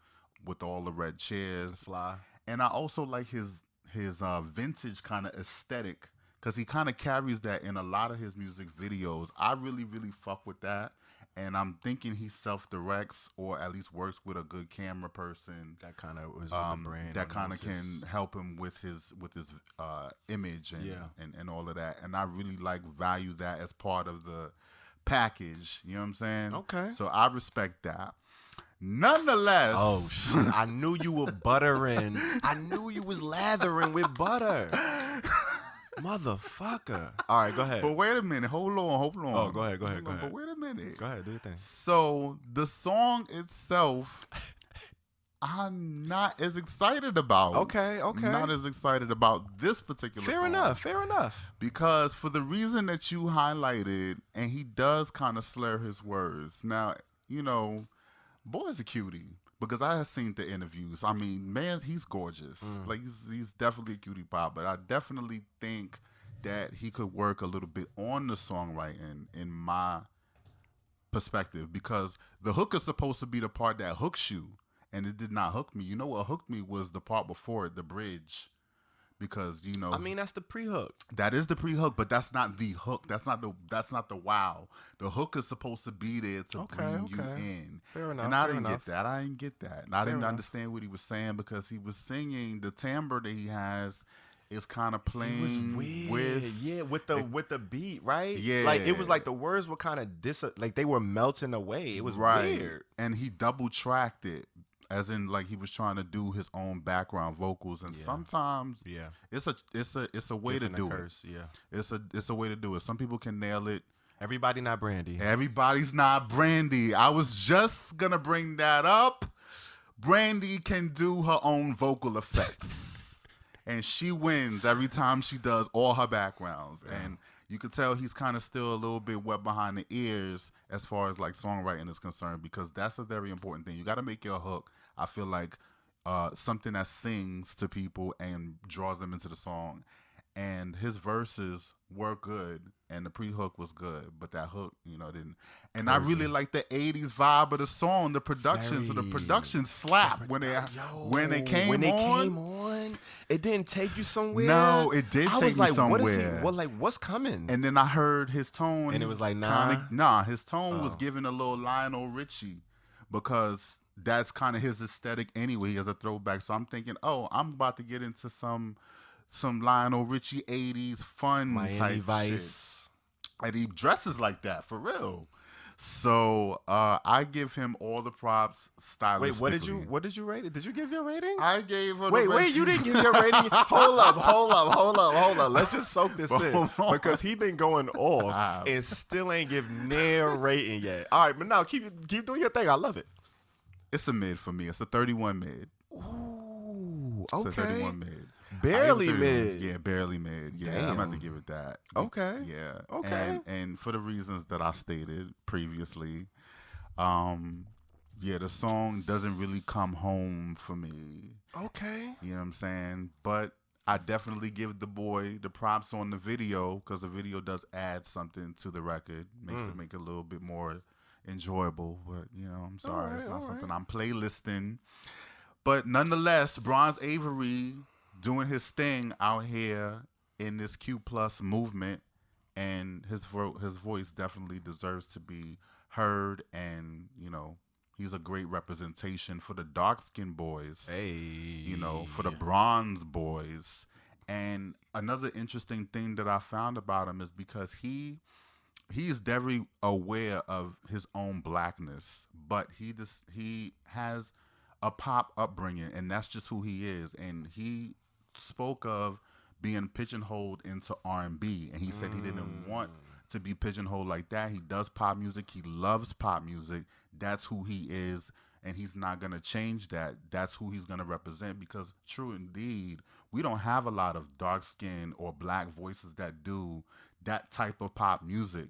with all the red chairs.
Fly.
And I also like his vintage kind of aesthetic, because he kind of carries that in a lot of his music videos. I really, really fuck with that. And I'm thinking he self-directs or at least works with a good camera person
That kind of was with the brand.
that kind of can help him with his image and all of that. And I really value that as part of the package. You know what I'm saying?
Okay.
So I respect that. Nonetheless,
oh shit! I knew you were buttering. I knew you was lathering with butter. Motherfucker. All right, go ahead.
But wait a minute. Hold on.
Oh, go ahead.
But wait a minute.
Go ahead, do your thing.
So the song itself, I'm not as excited about.
Okay.
Not as excited about this particular song.
Fair enough.
Because for the reason that you highlighted, and he does kind of slur his words. Now, boy's a cutie. Because I have seen the interviews. I mean, man, he's gorgeous. Like he's definitely a cutie pie. But I definitely think that he could work a little bit on the songwriting in my perspective. Because the hook is supposed to be the part that hooks you, and it did not hook me. You know what hooked me was the part before it, the bridge. Because
I mean, that's the pre-hook.
That is the pre-hook, but that's not the hook. That's not the wow. The hook is supposed to be there to bring you in.
Fair enough.
And I didn't get that. I didn't get that. And I didn't understand what he was saying because he was singing the timbre that he has is kind of playing with
the beat, right?
Yeah.
Like it was like the words were kind of like they were melting away. It was weird.
And he double tracked it. As in, like he was trying to do his own background vocals, and sometimes, it's a way to do it. Yeah, it's a way to do it. Some people can nail it.
Everybody not Brandy.
Everybody's not Brandy. I was just gonna bring that up. Brandy can do her own vocal effects, and she wins every time she does all her backgrounds. Yeah. And you could tell he's kind of still a little bit wet behind the ears as far as like songwriting is concerned, because that's a very important thing. You got to make your hook, I feel like, something that sings to people and draws them into the song. And his verses were good, and the pre-hook was good, but that hook, didn't. And I really like the 80s vibe of the song, the production. So the production slapped when they came on.
It didn't take you somewhere.
No, it did take me somewhere.
What's coming?
And then I heard his tone,
and it was like, nah.
His tone was giving a little Lionel Richie, because that's kind of his aesthetic anyway. He has a throwback. So I'm thinking, I'm about to get into some Lionel Richie 80s fun
Miami
type
Vice.
Shit. And he dresses like that for real. So I give him all the props stylistically.
Wait, what did you rate it? Did you give your rating?
I gave her
Wait, you didn't give your rating? Hold up. Let's just soak this in. Because he been going off and still ain't give near rating yet. All right, but now keep doing your thing. I love it.
It's a mid for me. It's a 31 mid.
Ooh,
okay. It's a 31 mid.
Barely mid.
Yeah, barely mid. Yeah,
Damn.
I'm about to give it that.
Okay.
Yeah.
Okay.
And for the reasons that I stated previously, the song doesn't really come home for me.
Okay.
You know what I'm saying? But I definitely give the boy the props on the video, because the video does add something to the record. Make it a little bit more enjoyable. But, I'm sorry. It's not something I'm playlisting. But nonetheless, Bronze Avery doing his thing out here in this Q+ movement, and his voice definitely deserves to be heard, and he's a great representation for the dark-skinned boys.
Hey,
for the bronze boys. And another interesting thing that I found about him is because he is very aware of his own blackness, but he has a pop upbringing, and that's just who he is. And he spoke of being pigeonholed into R&B, and he said he didn't want to be pigeonholed like that. He does pop music. He loves pop music. That's who he is, and he's not going to change that. That's who he's going to represent, because true indeed, we don't have a lot of dark-skinned or black voices that do that type of pop music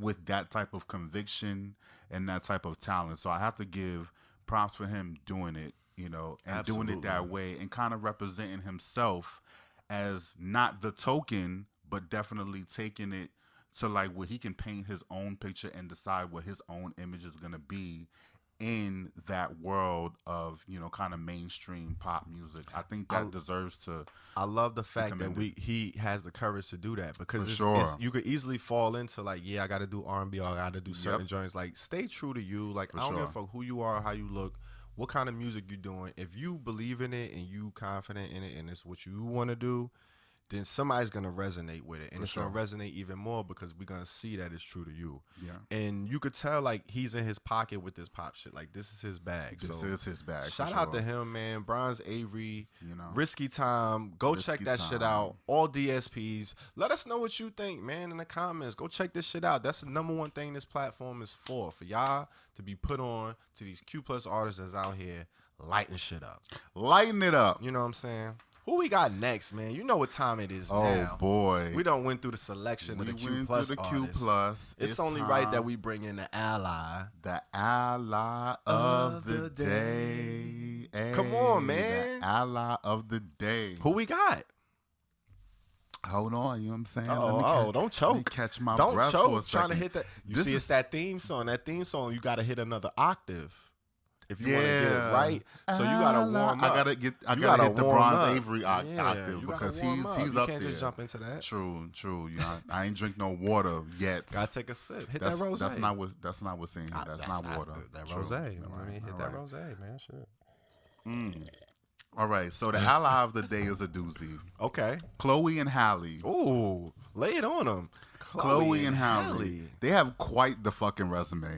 with that type of conviction and that type of talent. So I have to give props for him doing it, and
Absolutely.
doing it that way, and kind of representing himself as not the token, but definitely taking it to like where he can paint his own picture and decide what his own image is going to be in that world of, you know, kind of mainstream pop music. I think that deserves to.
I love the fact that he has the courage to do that, because you could easily fall into like, yeah, I got to do R&B, or I got to do certain joints. Like, stay true to you. Like, I don't give a fuck who you are, how you look, what kind of music you're doing. If you believe in it and you confident in it and it's what you want to do, then somebody's going to resonate with it. And it's going to resonate even more because we're going to see that it's true to you. Yeah. And you could tell, like, he's in his pocket with this pop shit. Like, this is his bag.
This is his bag.
Shout out to him, man. Bronze Avery, you know, Risky Time. Go check that shit out. All DSPs. Let us know what you think, man, in the comments. Go check this shit out. That's the number one thing this platform is for y'all to be put on to these Q+ artists that's out here lighting shit up.
Lighting it up.
You know what I'm saying? Who we got next, man? You know what time it is now.
Oh, boy.
We done went through the selection of the Q+ artists. It's only right that we bring in the ally.
The ally of the day. Hey,
come on, man.
The ally of the day.
Who we got?
Hold on, you know what I'm saying?
Don't choke.
Let me catch my breath for a second.
Don't choke. Trying to hit that. It's that theme song. That theme song, you got to hit another octave if you want to get it right. So you got to warm up.
I got to hit the Bronze Avery octave because he's up there.
You can't just jump into that.
True. You know, I ain't drink no water yet.
Got to take a sip. Hit that rosé.
That's not what's in here. That's not water.
That rosé. Hit that rosé, man. Shit.
All right, so the ally of the day is a doozy.
Okay.
Chloe and Halle.
Ooh, lay it on them.
Chloe and Halle. They have quite the fucking resume.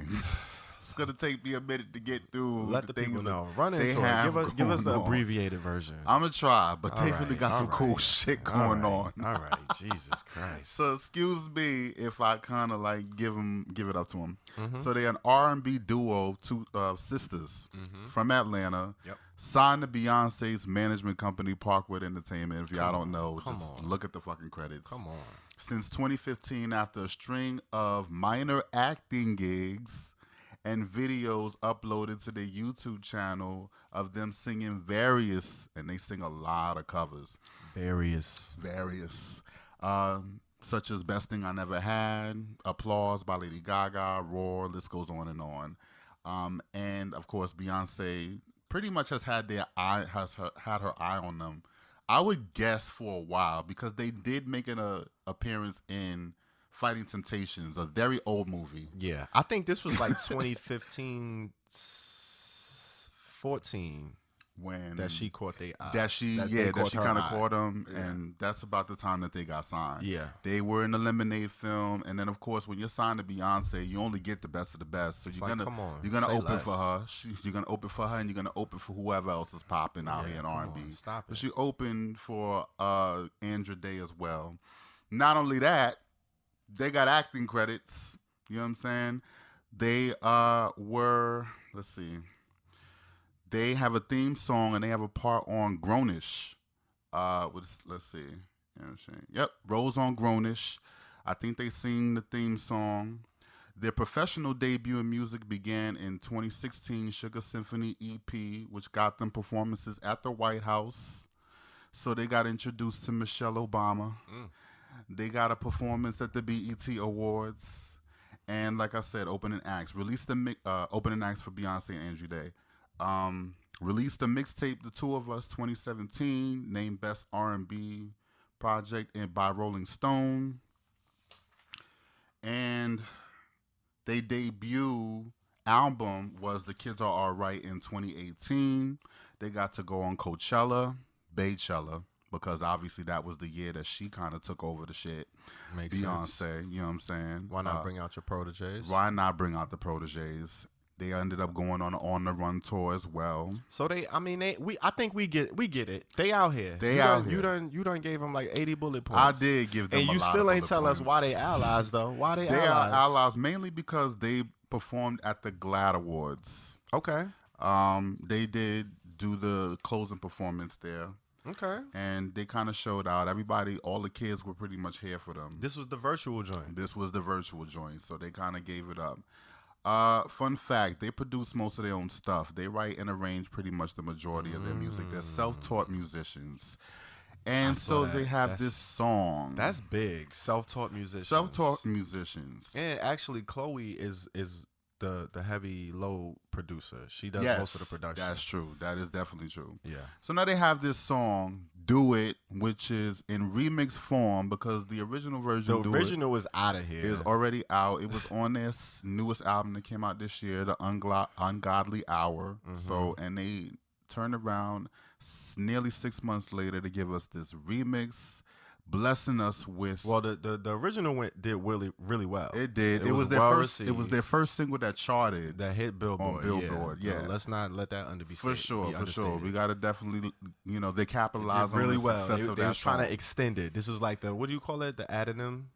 It's going to take me a minute to get through.
Let the people know. Run into it. Give us the abbreviated version.
I'm going to try, but they really got some cool shit going on.
All right. Jesus Christ.
So excuse me if I kind of like give it up to them. Mm-hmm. So they're an R&B duo, two sisters from Atlanta. Yep. Signed to Beyonce's management company, Parkwood Entertainment. If y'all don't know, just look at the fucking credits.
Come on.
Since 2015, after a string of minor acting gigs and videos uploaded to their YouTube channel of them singing various, and they sing a lot of covers.
Various.
Such as Best Thing I Never Had, Applause by Lady Gaga, Roar, list goes on and on. And of course, Beyonce pretty much has had her eye on them. I would guess for a while because they did make an appearance in Fighting Temptations, a very old movie.
Yeah, I think this was like 2015, 14.
When
that she caught their eye.
That she kind of caught them, and that's about the time that they got signed. Yeah, they were in the Lemonade film, and then of course when you're signed to Beyonce, you only get the best of the best. So you're gonna open for her. You're gonna open for her, and you're gonna open for whoever else is popping out here in R&B.
Stop it.
But she opened for Andra Day as well. Not only that, they got acting credits. You know what I'm saying? They were. Let's see. They have a theme song and they have a part on Grownish. Let's see. You know what I'm saying? Yep, Rose on Grownish. I think they sing the theme song. Their professional debut in music began in 2016 Sugar Symphony EP, which got them performances at the White House. So they got introduced to Michelle Obama. They got a performance at the BET Awards. And like I said, opening acts. Released the opening acts for Beyonce and Andra Day. Released the mixtape The Two of Us 2017, named Best R&B Project by Rolling Stone. And their debut album was The Kids Are Alright in 2018. They got to go on Coachella, Baychella, because obviously that was the year that she kind of took over the shit.
Makes
Beyonce,
sense.
You know what I'm saying?
Why not bring out your proteges?
Why not bring out the proteges? They ended up going on the run tour as well.
So I think we get it. They out here. You done gave them like 80 bullet points.
I did give them.
And you still ain't tell us why they allies though. Why they allies?
They are allies mainly because they performed at the GLAAD Awards.
Okay.
They did do the closing performance there.
Okay.
And they kind of showed out. Everybody, all the kids were pretty much here for them.
This was the virtual joint.
So they kind of gave it up. Fun fact, they produce most of their own stuff. They write and arrange pretty much the majority of their music. They're self-taught musicians. And so they have this song.
That's big. Self-taught musicians.
Self-taught musicians.
And actually, Chloe is the heavy load producer. She does
Yes,
most of the production.
That's true. That is definitely true.
Yeah.
So now they have this song, Do It, which is in remix form because the original version,
The original is out of here.
is already out. It was on their newest album that came out this year, The Ungodly Hour. So, and they turned around nearly 6 months later to give us this remix, blessing us with.
Well, the original did really well.
It did. It
was
was their
well
first. It
received.
was their first single that charted.
That hit Billboard.
On Billboard, yeah.
So let's not let that be
For sure. We gotta definitely, they
They
capitalized on
really
the
well.
success of
They
that
was trying
song.
to extend it. This was like the, what do you call it? The addendum.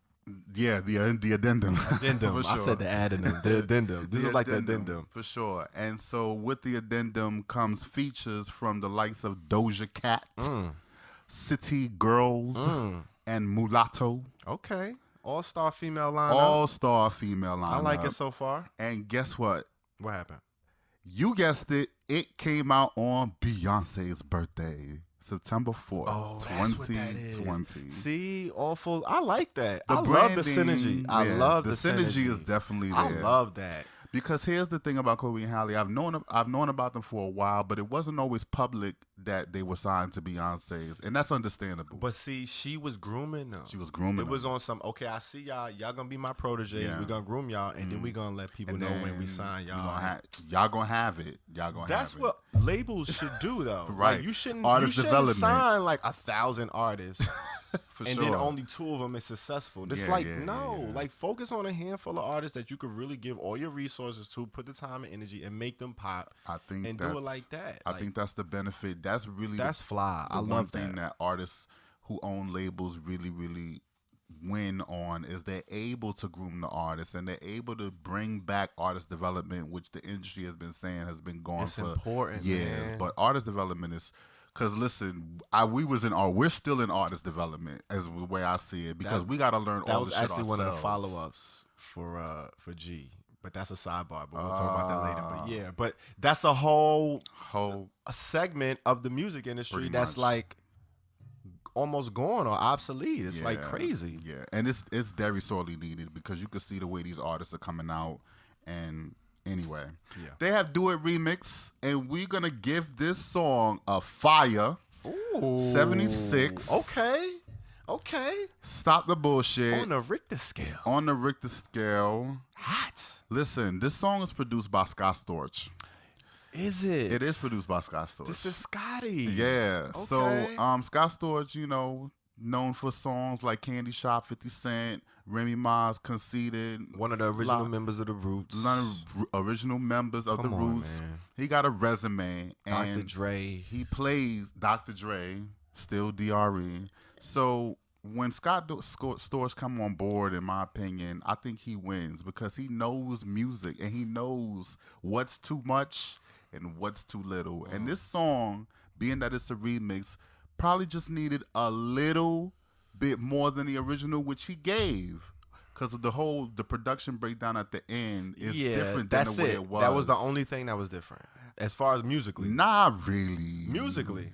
Yeah, the addendum.
Addendum.
For
I
sure.
said the addendum. The addendum. This
The
is like the addendum.
for sure. And so with the addendum comes features from the likes of Doja Cat, City Girls, and Mulatto.
Okay. All-star female lineup.
All-star female lineup.
I like it so far.
And guess what?
What happened?
You guessed it. It came out on Beyonce's birthday, September 4th,
Oh, that's what that is.
2020.
See, awful. I like that. I
The
love the
branding,
synergy. I
yeah,
love
the synergy is definitely there.
I love that.
Because here's the thing about Chloe and Halle. I've known about them for a while, but it wasn't always public that they were signed to Beyonce's, and that's understandable.
But see, she was grooming them.
She was grooming
It was
them.
on some, okay, I see y'all. Y'all going to be my proteges.
Yeah.
We're going to groom y'all, and then we're going to let people
And
know when
then
we sign y'all.
y'all gonna have it. Y'all gonna
That's
have
what labels should do, though.
Right.
Like, you shouldn't
Artist development.
sign like 1,000 artists.
it. For
And
sure.
then only 2 of them is successful. It's
Yeah,
like,
yeah,
no.
yeah.
Like, focus on a handful of artists that you could really give all your resources to, put the time and energy, and make them pop.
I think
and do it like that.
I
Like,
think that's the benefit. That's really
that's fly.
the
I
one
love
thing
that.
that artists who own labels really, really win on is they're able to groom the artists and they're able to bring back artist development, which the industry has been saying has been gone
It's
for
important,
years.
man.
But artist development is. Because listen, we're still in artist development as the way I see it because we got to learn
That
all
was
this shit
actually one of the
ourselves.
follow-ups for G. But that's a sidebar, but we'll talk about that later. But yeah, but that's a whole a segment of the music industry
Pretty
that's
much.
like almost gone or obsolete. It's like
Yeah,
crazy.
Yeah, and it's very sorely needed because you can see the way these artists are coming out. And anyway,
Yeah.
they have Do It remix, and we're gonna give this song a fire.
Ooh.
76.
Okay.
Stop the bullshit.
On the Richter scale.
On the Richter scale.
Hot.
Listen, this song is produced by Scott Storch.
Is it?
It is produced by Scott Storch.
This is Scotty.
Yeah.
Okay.
So Scott Storch, known for songs like Candy Shop, 50 Cent, Remy Ma's Conceited.
One of the original members of the Roots.
One of the original members of the
Come on,
Roots.
man.
He got a resume.
Dr.
And
Dre.
he plays Dr. Dre, still DRE. So when Scott Storch come on board, in my opinion, I think he wins because he knows music and he knows what's too much and what's too little. And this song, being that it's a remix, probably just needed a little bit more than the original, which he gave. Because of the production breakdown at the end is different than the way it was.
That was the only thing that was different. As far as musically.
Not really.
Musically.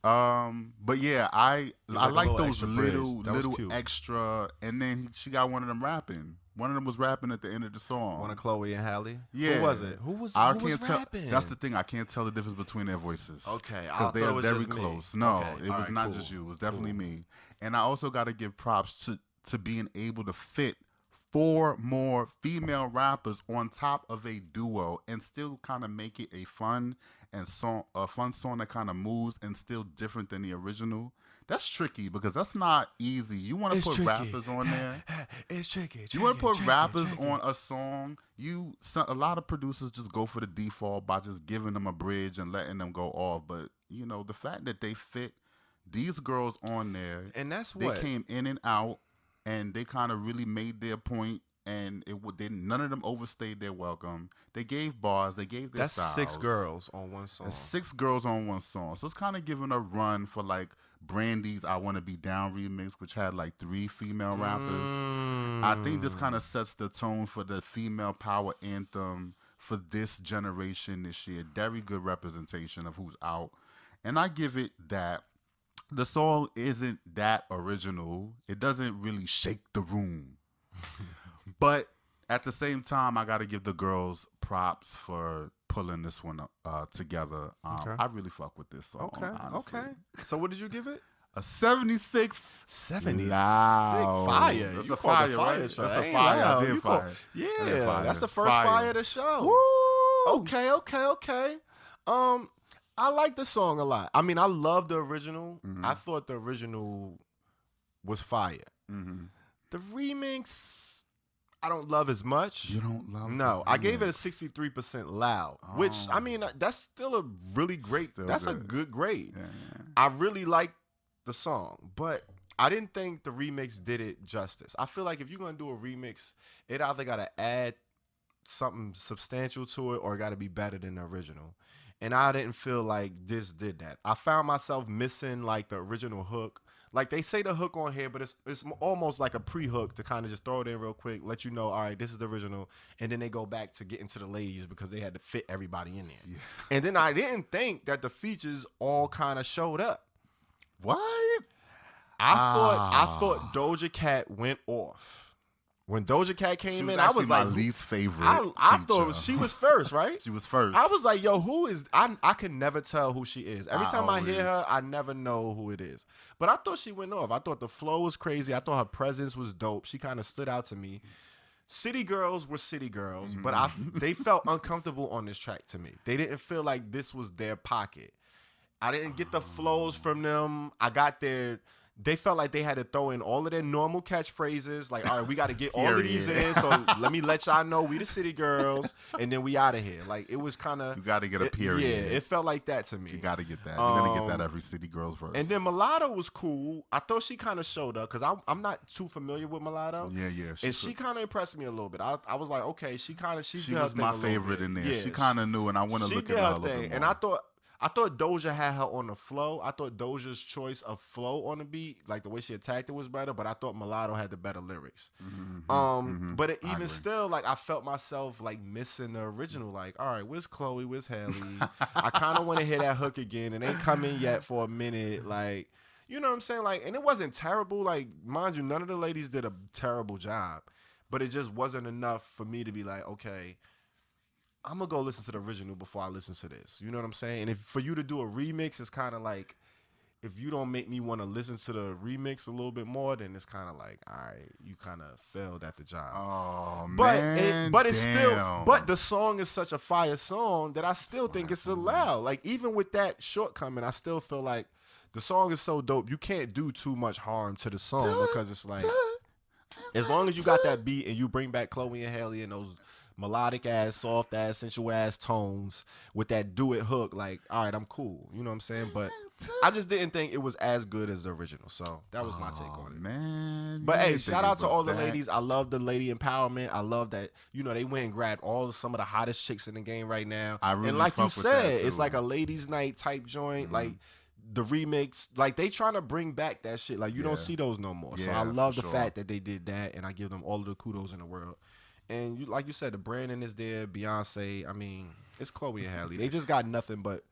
But yeah, I
like a
like
little
those
extra bridge.
little
That was cute.
extra, and then she got one of them rapping. One of them was rapping at the end of the song.
One of Chloe and Halle?
Yeah.
Who was it? Who was
tell.
rapping?
That's the thing. I can't tell the difference between their voices.
Okay, I
because they
thought it
are
was
very
just me.
close. No,
Okay,
it
all
was
right,
not
cool.
just you. It was definitely
Cool.
me. And I also got to give props to being able to fit 4 more female rappers on top of a duo and still kind of make it a fun song that kind of moves and still different than the original. That's tricky because that's not easy. You want to put rappers on there.
It's tricky.
You want to put rappers on a song. A lot of producers just go for the default by just giving them a bridge and letting them go off. But the fact that they fit these girls on there,
And that's
they
what.
came in and out, and they kind of really made their point, and none of them overstayed their welcome. They gave bars, they gave their
That's
styles.
6 girls on one song.
That's 6 girls on one song. So it's kind of giving a run for like Brandy's "I Want to Be Down" remix, which had like 3 female rappers. I think this kind of sets the tone for the female power anthem for this generation this year. Very good representation of who's out. And I give it that. The song isn't that original. It doesn't really shake the room. But at the same time, I got to give the girls props for pulling this one together.
Okay.
I really fuck with this song. Honestly.
Okay. So what did you give it?
A 76.
76.
Loud.
Fire.
That's
You
a
called
fire,
the
right?
fire
That's
show.
a
That ain't
fire.
loud.
I did
You
fire.
called- Yeah,
I did fire.
that's the first
Fire.
fire of the show.
Woo!
Okay. I like the song a lot. I mean, I love the original.
Mhm.
I thought the original was fire.
Mm-hmm.
The remix, I don't love as much.
You don't love
No,
the
I gave it a
remix.
63% loud, which, I
Oh.
mean, that's still a really great,
Still
that's a
good.
good grade.
Yeah.
I really like the song, but I didn't think the remix did it justice. I feel like if you're going to do a remix, it either got to add something substantial to it or it got to be better than the original. And I didn't feel like this did that. I found myself missing like the original hook. Like they say the hook on here, but it's almost like a pre-hook to kind of just throw it in real quick, let you know, all right, this is the original. And then they go back to getting to the ladies because they had to fit everybody in there.
Yeah.
And then I didn't think that the features all kind of showed up.
What?
I thought Doja Cat went off. When Doja Cat
She
came
was
in, I was
actually my
like,
least favorite.
I thought
feature.
she was first, right?
She was first.
I was like, yo, who is, I can never tell who she is. Every
I
time I hear her,
always-
I never know who it is. But I thought she went off. I thought the flow was crazy. I thought her presence was dope. She kind of stood out to me. City Girls were City Girls, but they felt uncomfortable on this track to me. They didn't feel like this was their pocket. I didn't get the flows from them. I got they felt like they had to throw in all of their normal catchphrases. Like, all right, we got to get all of these in. So let me let y'all know we the City Girls, and then we out of here. Like, it was kind of.
You got to get a period.
Yeah, it felt like that to me.
You got to get that. You're going to get that every City Girls verse.
And then Mulatto was cool. I thought she kind of showed up because I'm not too familiar with Mulatto.
Yeah.
And she kind of impressed me a little bit. I was like, okay, she
was my favorite in there.
Yeah,
she kind of knew, and I want to look at her a little bit more.
And I thought Doja had her on the flow. I thought Doja's choice of flow on the beat, like the way she attacked it, was better. But I thought Mulatto had the better lyrics. But even still, like I felt myself like missing the original. Like, all right, where's Chloe? Where's Halle? I kind of want to hear that hook again. It ain't coming yet for a minute. Like, you know what I'm saying? Like, and it wasn't terrible. Like, mind you, none of the ladies did a terrible job, but it just wasn't enough for me to be like, okay, I'm gonna go listen to the original before I listen to this. You know what I'm saying? And if for you to do a remix, it's kind of like, if you don't make me want to listen to the remix a little bit more, then it's kind of like, all right, you kind of failed at the job.
Oh
But
man,
but it's
damn.
still, but the song is such a fire song that I still think it's allowed. Like even with that shortcoming, I still feel like the song is so dope. You can't do too much harm to the song because it's like, as long as you got that beat and you bring back Chloe and Halle and those melodic ass, soft ass, sensual ass tones with that do it hook, like, all right, I'm cool. You know what I'm saying? But I just didn't think it was as good as the original. So that was my take on it.
Man,
But
you
hey,
didn't think
shout
it
out to
was
all the
that.
ladies. I love the lady empowerment. I love that, you know, they went and grabbed some of the hottest chicks in the game right now.
I really
and like you
fuck with that,
said,
too.
it's like a ladies' night type joint. Like the remix, like they trying to bring back that shit. Like you don't see those no more. So
Yeah,
I love
for
the
sure.
fact that they did that, and I give them all of the kudos in the world. And you, like you said, the Brandon is there, Beyonce. I mean, it's Chloe and Halle. They just got nothing but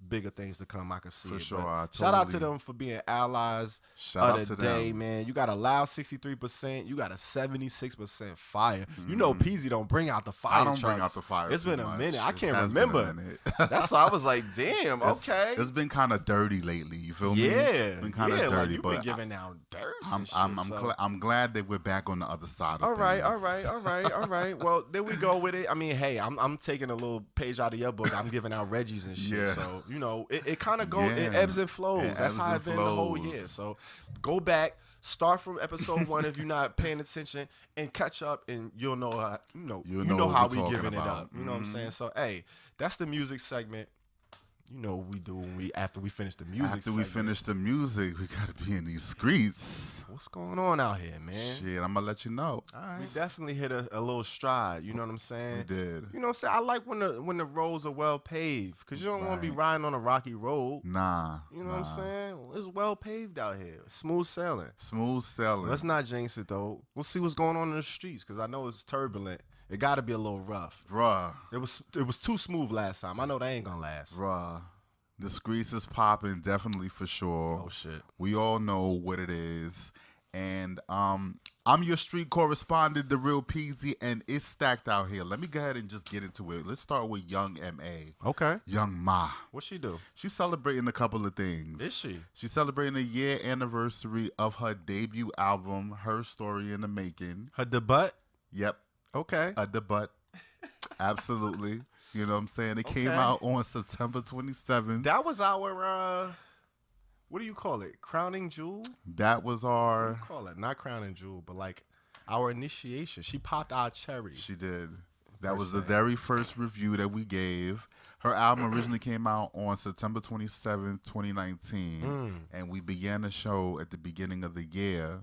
bigger things to come. I can see
For
it.
sure,
But
I
shout out to
totally-
them for being allies
Shout out
of
to
the day,
them.
man. You got a loud 63%. You got a 76% fire. You know, Peasy don't bring out the fire.
I don't bring
trucks.
out the fire.
It's
too
been a
much.
minute. I
It
can't
has been a
remember.
minute.
That's why I was like, damn. Okay.
It's been kind of dirty lately. You feel me?
Yeah,
It's been kind of dirty,
like you've
but
been giving out dirt.
I'm glad that we're back on the other side of
All right,
things.
all right. Well, there we go with it. I mean, hey, I'm taking a little page out of your book. I'm giving out Reggie's and shit.
Yeah.
So, you know, it kind of goes, it
Yeah.
ebbs and flows.
It
That's
ebbs
how
and
it's been the whole
flows.
year. So go back, start from episode 1 if you're not paying attention, and catch up, and you'll know how, you know
what
how
we're
we
talking
giving it
about.
up. You know what I'm saying? So, hey, that's the music segment. You know what we do when after we finish the music
After we
segment.
finish the music, we gotta be in these streets.
What's going on out here, man?
Shit, I'm gonna let you know.
All right. We definitely hit a little stride. You know what I'm saying?
We did.
You know what I'm saying? I like when the roads are well paved because you don't want to be
Right.
riding on a rocky road.
Nah.
You know what I'm saying? It's well paved out here. Smooth sailing.
Smooth sailing.
Let's not jinx it, though. We'll see what's going on in the streets because I know it's turbulent. It got to be a little rough.
Bruh.
It was too smooth last time. I know they ain't going to last.
Bruh. The Skreetz is popping, definitely for sure.
Oh, shit.
We all know what it is. And I'm your street correspondent, the real Peasy, and it's stacked out here. Let me go ahead and just get into it. Let's start with Young M.A.
Okay.
Young Ma.
What she do?
She's celebrating a couple of things.
Is she?
She's celebrating a year anniversary of her debut album, Her Story in the Making.
Her debut?
Yep.
Okay.
A debut. Absolutely. You know what I'm saying? It came out on September 27th.
That was our, what do you call it? Crowning jewel?
That was our...
What do you call it? Not crowning jewel, but like our initiation. She popped our cherry.
She did. That was the very first review that we gave. Her album originally came out on September 27th, 2019. And we began the show at the beginning of the year.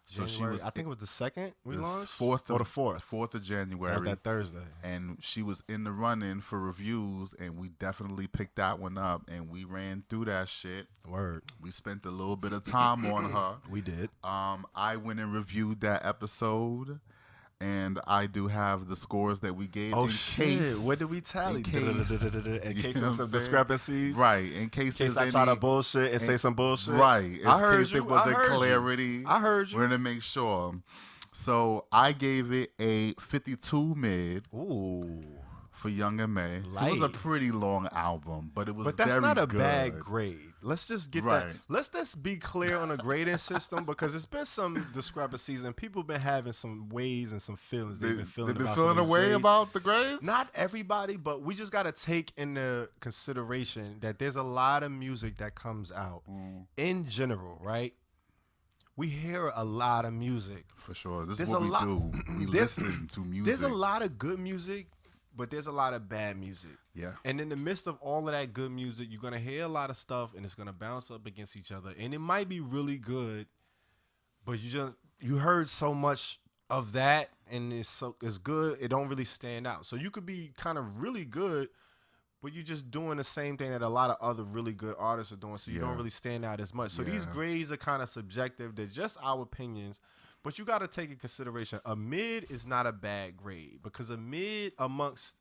So
January,
she was,
I think it was the 2nd we launched?
4th
or the 4th?
4th of January.
That was that Thursday.
And she was in the run-in for reviews, and we definitely picked that one up, and we ran through that shit.
Word.
We spent a little bit of time on her.
We did.
I went and reviewed that episode, and I do have the scores that we gave.
Oh,
in
shit.
case,
What did we tally?
In case,
in case
you know
of
what
some
I'm saying?
discrepancies.
Right. In case there's
I try to
any...
bullshit and say some bullshit.
Right. In
I heard
case
you.
there wasn't
I heard
clarity.
You. I heard you.
We're going to make sure. So I gave it a 52 mid.
Ooh.
For Young M.A.
Light.
It was a pretty long album, but it was
But that's
very
not a
good.
bad grade. Let's just get
Right.
that. Let's just be clear on the grading system because there's been some discrepancies and people have been having some ways and some feelings they've been feeling.
They've been
about
feeling
some of these
a way
grades.
about the grades?
Not everybody, but we just got to take into consideration that there's a lot of music that comes out in general, right? We hear a lot of music.
For sure. This
There's
is what
a
we
lot-
do. We listen to music.
There's a lot of good music, but there's a lot of bad music.
Yeah.
And in the midst of all of that good music, you're going to hear a lot of stuff and it's going to bounce up against each other. And it might be really good, but you heard so much of that and it's good, it don't really stand out. So you could be kind of really good, but you're just doing the same thing that a lot of other really good artists are doing, so you don't really stand out as much. So these grades are kind of subjective. They're just our opinions, but you got to take in consideration a mid is not a bad grade because a mid amongst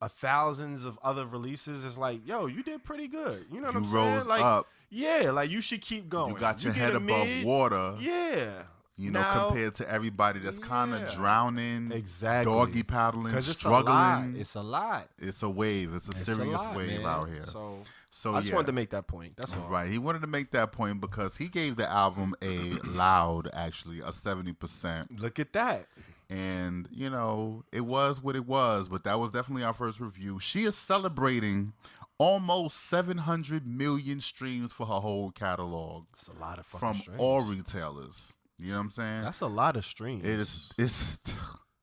thousands of other releases is like, yo, you did pretty good. You know what I'm saying?
rose
Like,
up.
Yeah, like you should keep going.
You got your
get
head
a
above
mid,
water.
Yeah.
You know,
Now-
compared to everybody that's kind of drowning,
Exactly.
doggy paddling,
Because it's
struggling.
a lot. It's a lot.
It's a wave. It's a
It's
serious
lot,
wave
man.
out here.
So I just wanted to make that point. That's all.
Right. He wanted to make that point because he gave the album a loud, actually, a 70%.
Look at that.
And, you know, it was what it was, but that was definitely our first review. She is celebrating almost 700 million streams for her whole catalog.
That's a lot of fucking
from
streams.
all retailers. You know what I'm saying?
That's a lot of streams.
It's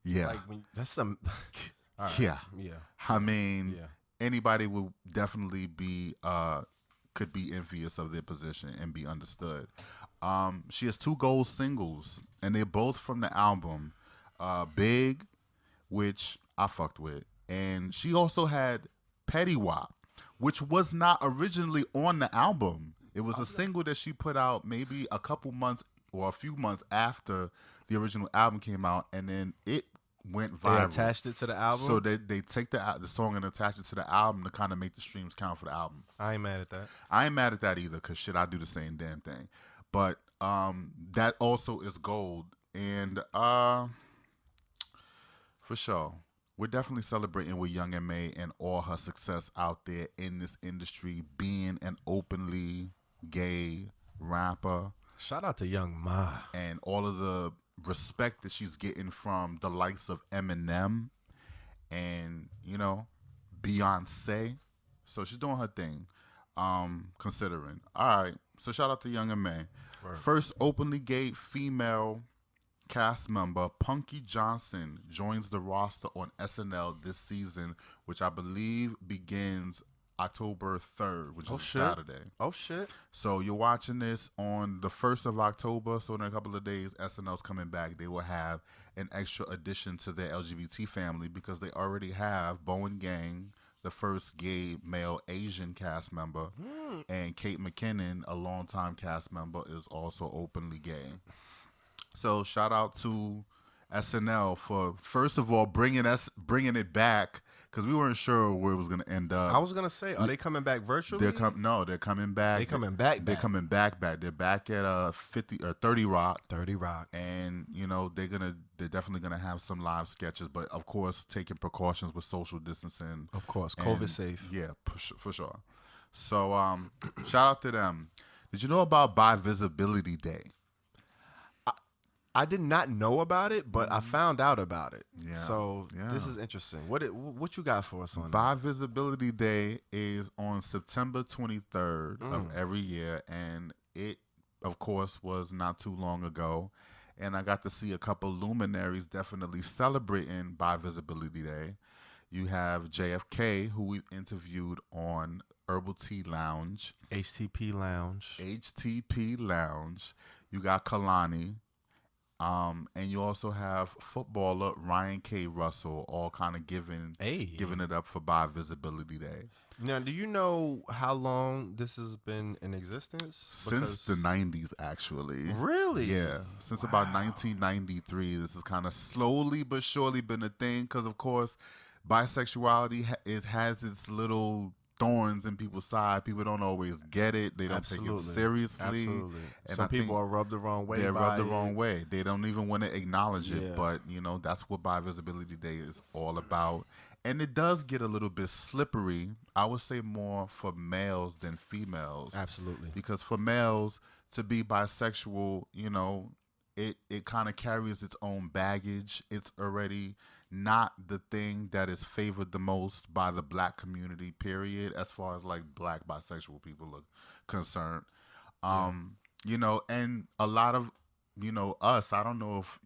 yeah.
Like that's some. All right.
Yeah.
Yeah.
I mean,
Yeah.
anybody would definitely be could be envious of their position and be understood. She has 2 gold singles, and they're both from the album Big, which I fucked with, and she also had Petty Wop, which was not originally on the album. It was a single that she put out maybe a couple months or a few months after the original album came out, and then it went viral.
They attached it to the album.
So they take the song and attach it to the album to kind of make the streams count for the album.
I ain't mad at that.
I ain't mad at that either, because shit, I do the same damn thing. But that also is gold. And for sure, we're definitely celebrating with Young M.A. and all her success out there in this industry, being an openly gay rapper.
Shout out to Young Ma.
And all of the respect that she's getting from the likes of Eminem and, you know, Beyonce. So she's doing her thing, considering. All right, so shout out to Young M.A.
Word.
First openly gay female cast member, Punky Johnson, joins the roster on SNL this season, which I believe begins October 3rd, which is Saturday.
Oh, shit.
So you're watching this on the 1st of October. So in a couple of days, SNL's coming back. They will have an extra addition to their LGBT family because they already have Bowen Gang, the first gay male Asian cast member, and Kate McKinnon, a longtime cast member, is also openly gay. So shout out to SNL for first of all bringing it back because we weren't sure where it was gonna end up.
I was gonna say, are they coming back virtually?
They're coming back.
They coming back.
They're coming back. They're back at 50 or 30 Rock.
30 Rock.
And they're definitely gonna have some live sketches, but of course taking precautions with social distancing.
Of course, COVID safe.
Yeah, for sure. So shout out to them. Did you know about Bi Visibility Day?
I did not know about it, but I found out about it.
Yeah.
So this is interesting. What you got for us on
Bi Visibility Day is on September 23rd of every year, and it, of course, was not too long ago. And I got to see a couple luminaries definitely celebrating Bi Visibility Day. You have JFK, who we interviewed on Herbal Tea Lounge.
HTP Lounge.
HTP Lounge. You got Kalani. And you also have footballer Ryan K. Russell, all kind of giving it up for Bi Visibility Day.
Now, do you know how long this has been in existence?
Since the 90s, actually.
Really?
Yeah. Since about 1993, this has kind of slowly but surely been a thing because, of course, bisexuality has its little thorns in people's side. People don't always get it. They don't take it seriously.
Absolutely.
And
Some people are rubbed the wrong way.
They're rubbed the wrong way. They don't even want to acknowledge it. But, that's what Bi Visibility Day is all about. And it does get a little bit slippery. I would say more for males than females.
Absolutely.
Because for males to be bisexual, it kind of carries its own baggage. It's already not the thing that is favored the most by the black community, period, as far as like black bisexual people are concerned. And a lot of, us, I don't know if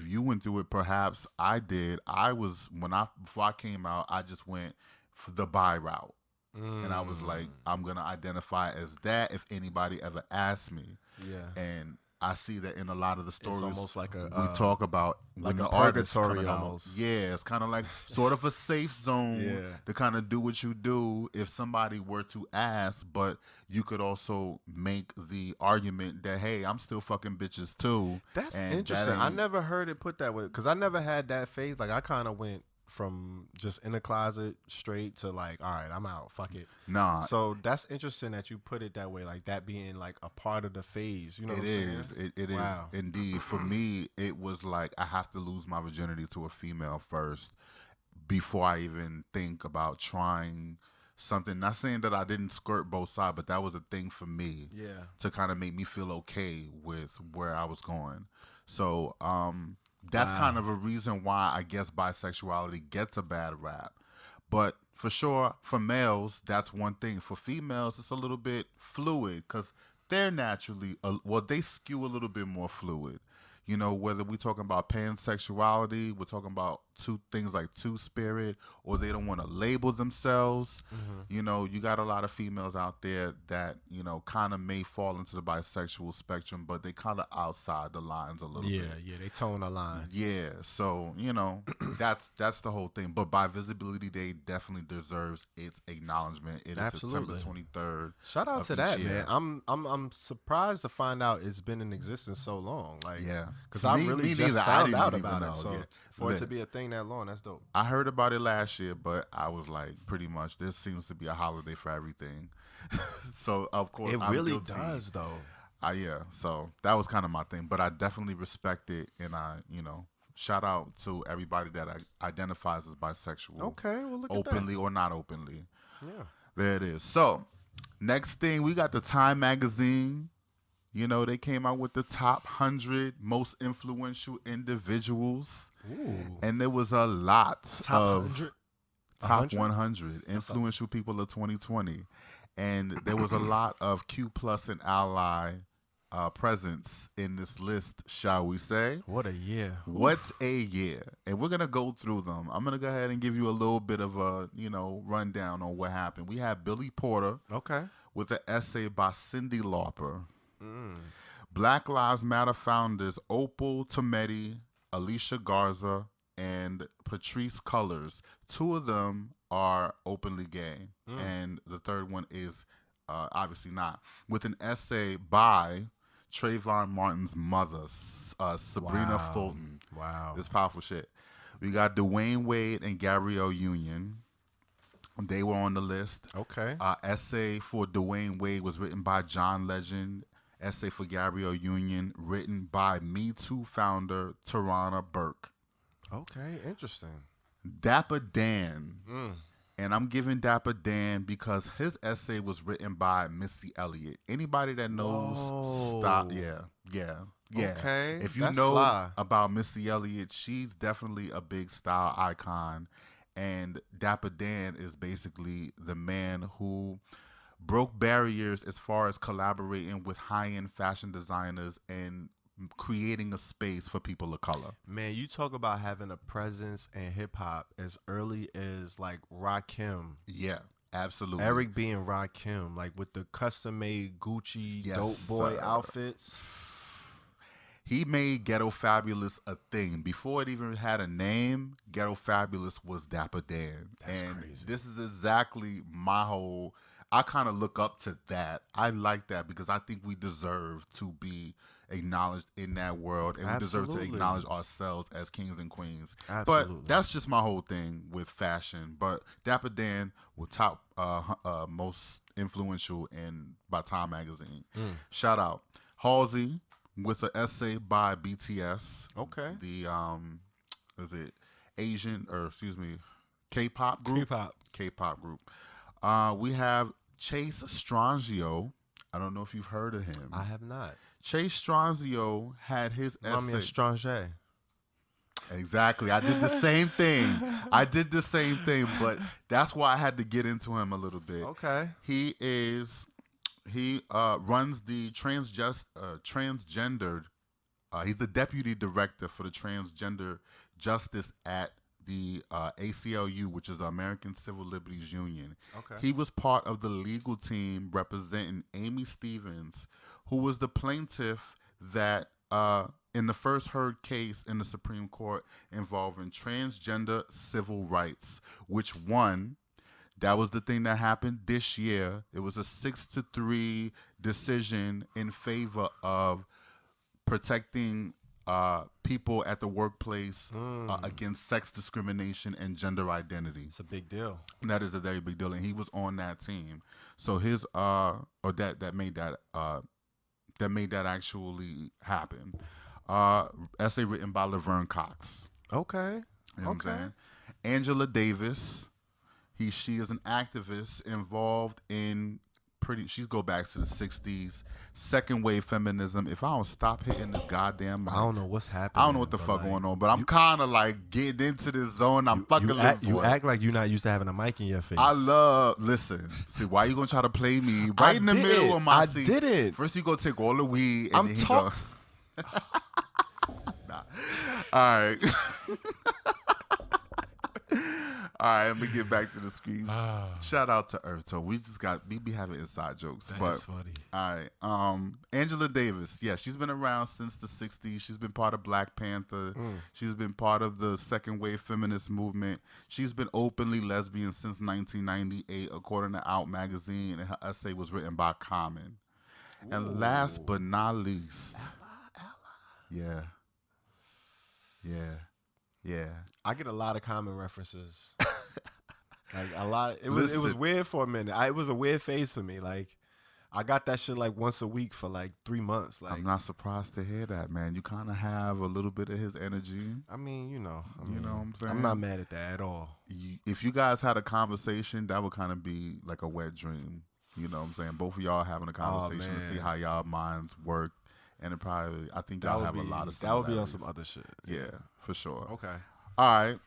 you went through it, perhaps I did. Before I came out, I just went for the bi route. And I was like, I'm going to identify as that if anybody ever asks me.
Yeah.
And I see that in a lot of the stories.
It's almost like we
talk about
like
when
a
the artists
purgatory
coming
almost.
Out. Yeah, it's kind of like sort of a safe zone to kind of do what you do if somebody were to ask, but you could also make the argument that, hey, I'm still fucking bitches too.
That's interesting. I never heard it put that way because I never had that phase. Like I kind of went from just in the closet straight to like, all right, I'm out. Fuck it.
Nah.
So that's interesting that you put it that way, like that being like a part of the phase. You know what I'm saying?
It
wow.
is indeed. For me, it was like I have to lose my virginity to a female first before I even think about trying something. Not saying that I didn't skirt both sides, but that was a thing for me.
Yeah.
To kind of make me feel okay with where I was going. So, that's kind of a reason why I guess bisexuality gets a bad rap. But for sure, for males, that's one thing. For females, it's a little bit fluid because they're naturally, they skew a little bit more fluid. Whether we're talking about pansexuality, we're talking about things like two-spirit, or they don't want to label themselves. You got a lot of females out there that, kind of may fall into the bisexual spectrum, but they kind of outside the lines a little bit.
Yeah, they tone the line.
Yeah, so, that's the whole thing. But Bi Visibility Day definitely deserves its acknowledgement. It is September 23rd.
Shout out to that, man. I'm surprised to find out it's been in existence so long. Like,
yeah.
Because I really just found out about it. So for it to be a thing that long, that's dope.
I heard about it last year, but I was like, pretty much, this seems to be a holiday for everything. So, of course,
I'm really guilty. Does, though.
Yeah. So that was kind of my thing. But I definitely respect it. And I, shout out to everybody that identifies as bisexual.
Okay. Well, look at that.
Openly or not openly.
Yeah.
There it is. So, next thing, we got the Time magazine. They came out with the top 100 most influential individuals.
Ooh.
And there was a lot of
100?
top 100 influential people of 2020. And there was a lot of Q plus and ally presence in this list, shall we say.
What a year.
What a year. And we're going to go through them. I'm going to go ahead and give you a little bit of a, rundown on what happened. We have Billy Porter.
Okay.
With an essay by Cyndi Lauper. Black Lives Matter founders Opal Tometi, Alicia Garza, and Patrisse Cullors. Two of them are openly gay, and the third one is obviously not. With an essay by Trayvon Martin's mother, Sabrina Fulton.
Wow.
This powerful shit. We got Dwayne Wade and Gabrielle Union. They were on the list.
Okay.
Essay for Dwayne Wade was written by John Legend. Essay for Gabrielle Union written by Me Too founder Tarana Burke.
Okay, interesting.
Dapper Dan. And I'm giving Dapper Dan because his essay was written by Missy Elliott. Anybody that knows, stop. Yeah.
Okay,
If you
that's
know
fly.
about Missy Elliott, she's definitely a big style icon. And Dapper Dan is basically the man who broke barriers as far as collaborating with high-end fashion designers and creating a space for people of color.
Man, you talk about having a presence in hip hop as early as like Rakim.
Yeah, absolutely.
Eric being Rakim, like with the custom made Gucci dope boy outfits.
He made Ghetto Fabulous a thing. Before it even had a name, Ghetto Fabulous was Dapper Dan.
That's
and
crazy.
This is exactly my whole, I kind of look up to that. I like that because I think we deserve to be acknowledged in that world, and we deserve to acknowledge ourselves as kings and queens.
Absolutely.
But that's just my whole thing with fashion. But Dapper Dan was top most influential by Time Magazine. Shout out Halsey with an essay by BTS.
Okay.
The is it Asian or excuse me, K-pop group? K-pop group. We have Chase Strangio. I don't know if you've heard of him.
I have not.
Chase Strangio had his
Mommy
essay.
Stranger.
Exactly. I did the same thing. But that's why I had to get into him a little bit.
Okay.
He runs the transgendered. He's the deputy director for the transgender justice at the ACLU, which is the American Civil Liberties Union.
Okay.
He was part of the legal team representing Amy Stevens, who was the plaintiff that in the first heard case in the Supreme Court involving transgender civil rights, which won. That was the thing that happened this year. It was a 6-3 decision in favor of protecting people at the workplace against sex discrimination and gender identity.
It's a big deal.
And that is a very big deal, and he was on that team. So his that made that actually happen. Essay written by Laverne Cox.
Okay.
You know what I'm saying? Angela Davis. She is an activist involved in she go back to the 60s, second wave feminism. If I don't stop hitting this goddamn mic,
I don't know what's happening.
I don't know what the fuck going on, but I'm kind of like getting into this zone. I'm fucking living for
You
it.
act like you're not used to having a mic in your face.
Listen, see, why you gonna try to play me right in the middle of my seat?
I did it.
First you gonna take all the weed and
I'm
then he go. Nah. All right. All right, let me get back to the screens. Shout out to EarthTone. We be having inside jokes.
That's funny.
All right. Angela Davis. Yeah, she's been around since the 60s. She's been part of Black Panther. She's been part of the second wave feminist movement. She's been openly lesbian since 1998, according to Out magazine, and her essay was written by Common. And last but not least, Ella. Yeah.
I get a lot of Common references. Like a lot. It was weird for a minute. It was a weird phase for me. Like I got that shit like once a week for like 3 months. Like
I'm not surprised to hear that, man. You kind of have a little bit of his energy.
I mean, you know what
I'm saying?
I'm not mad at that at all.
If you guys had a conversation, that would kind of be like a wet dream. You know what I'm saying? Both of y'all having a conversation to see how y'all minds work. And I think y'all have a lot of
that would be on some other shit.
Yeah, for sure.
Okay.
All right.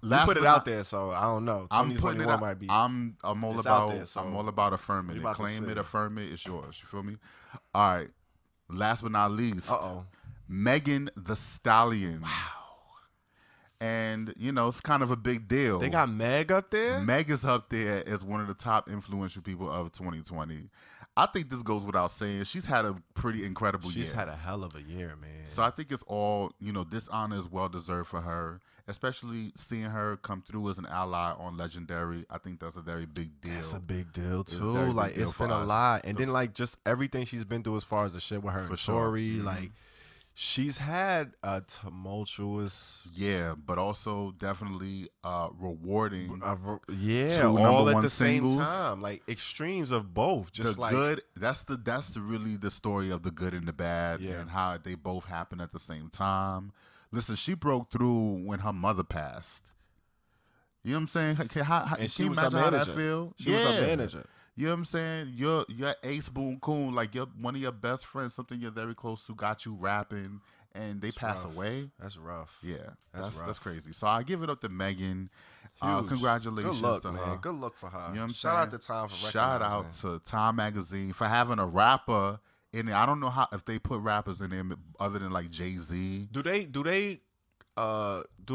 You put it out there, so I don't know.
I'm putting it out.
Might be.
I'm all about affirming it. Claim it, affirm it. It's yours. You feel me? All right. Last but not least, Megan Thee Stallion. Wow. And it's kind of a big deal.
They got Meg up there.
Meg is up there as one of the top influential people of 2020. I think this goes without saying. She's had a pretty incredible year.
She's had a hell of a year, man.
So I think it's all, this honor is well deserved for her. especially seeing her come through as an ally on Legendary. I think that's a very big deal.
That's a big deal
It's a
too.
very big
Like
deal
it's
for
been a
us.
lot, and then like just everything she's been through as far as the shit with her
For
and
sure.
Tory.
Mhm.
Like she's had a tumultuous,
Yeah, but also definitely rewarding.
yeah,
Two
all
number
at
one
the
singles.
same time. Like extremes of both. Just
The
like
good. That's really the story of the good and the bad,
Yeah.
and how they both happen at the same time. Listen, she broke through when her mother passed. You know what I'm saying? How,
and she
can you
was her
imagine how that
manager.
feel?
She was her manager.
You know what I'm saying? Your Ace Boon Coon, like one of your best friends, something you're very close to, got you rapping, and they pass
rough.
away.
That's rough.
Yeah,
That's
that's
rough.
crazy. So I give it up to Megan.
Huge.
Congratulations
Good look,
to
man.
her.
Good look for her.
You know what I'm
Shout
saying?
out to Time for
Shout
recognizing.
out to Time Magazine for having a rapper in it. I don't know how if they put rappers in there other than like Jay-Z.
Do they do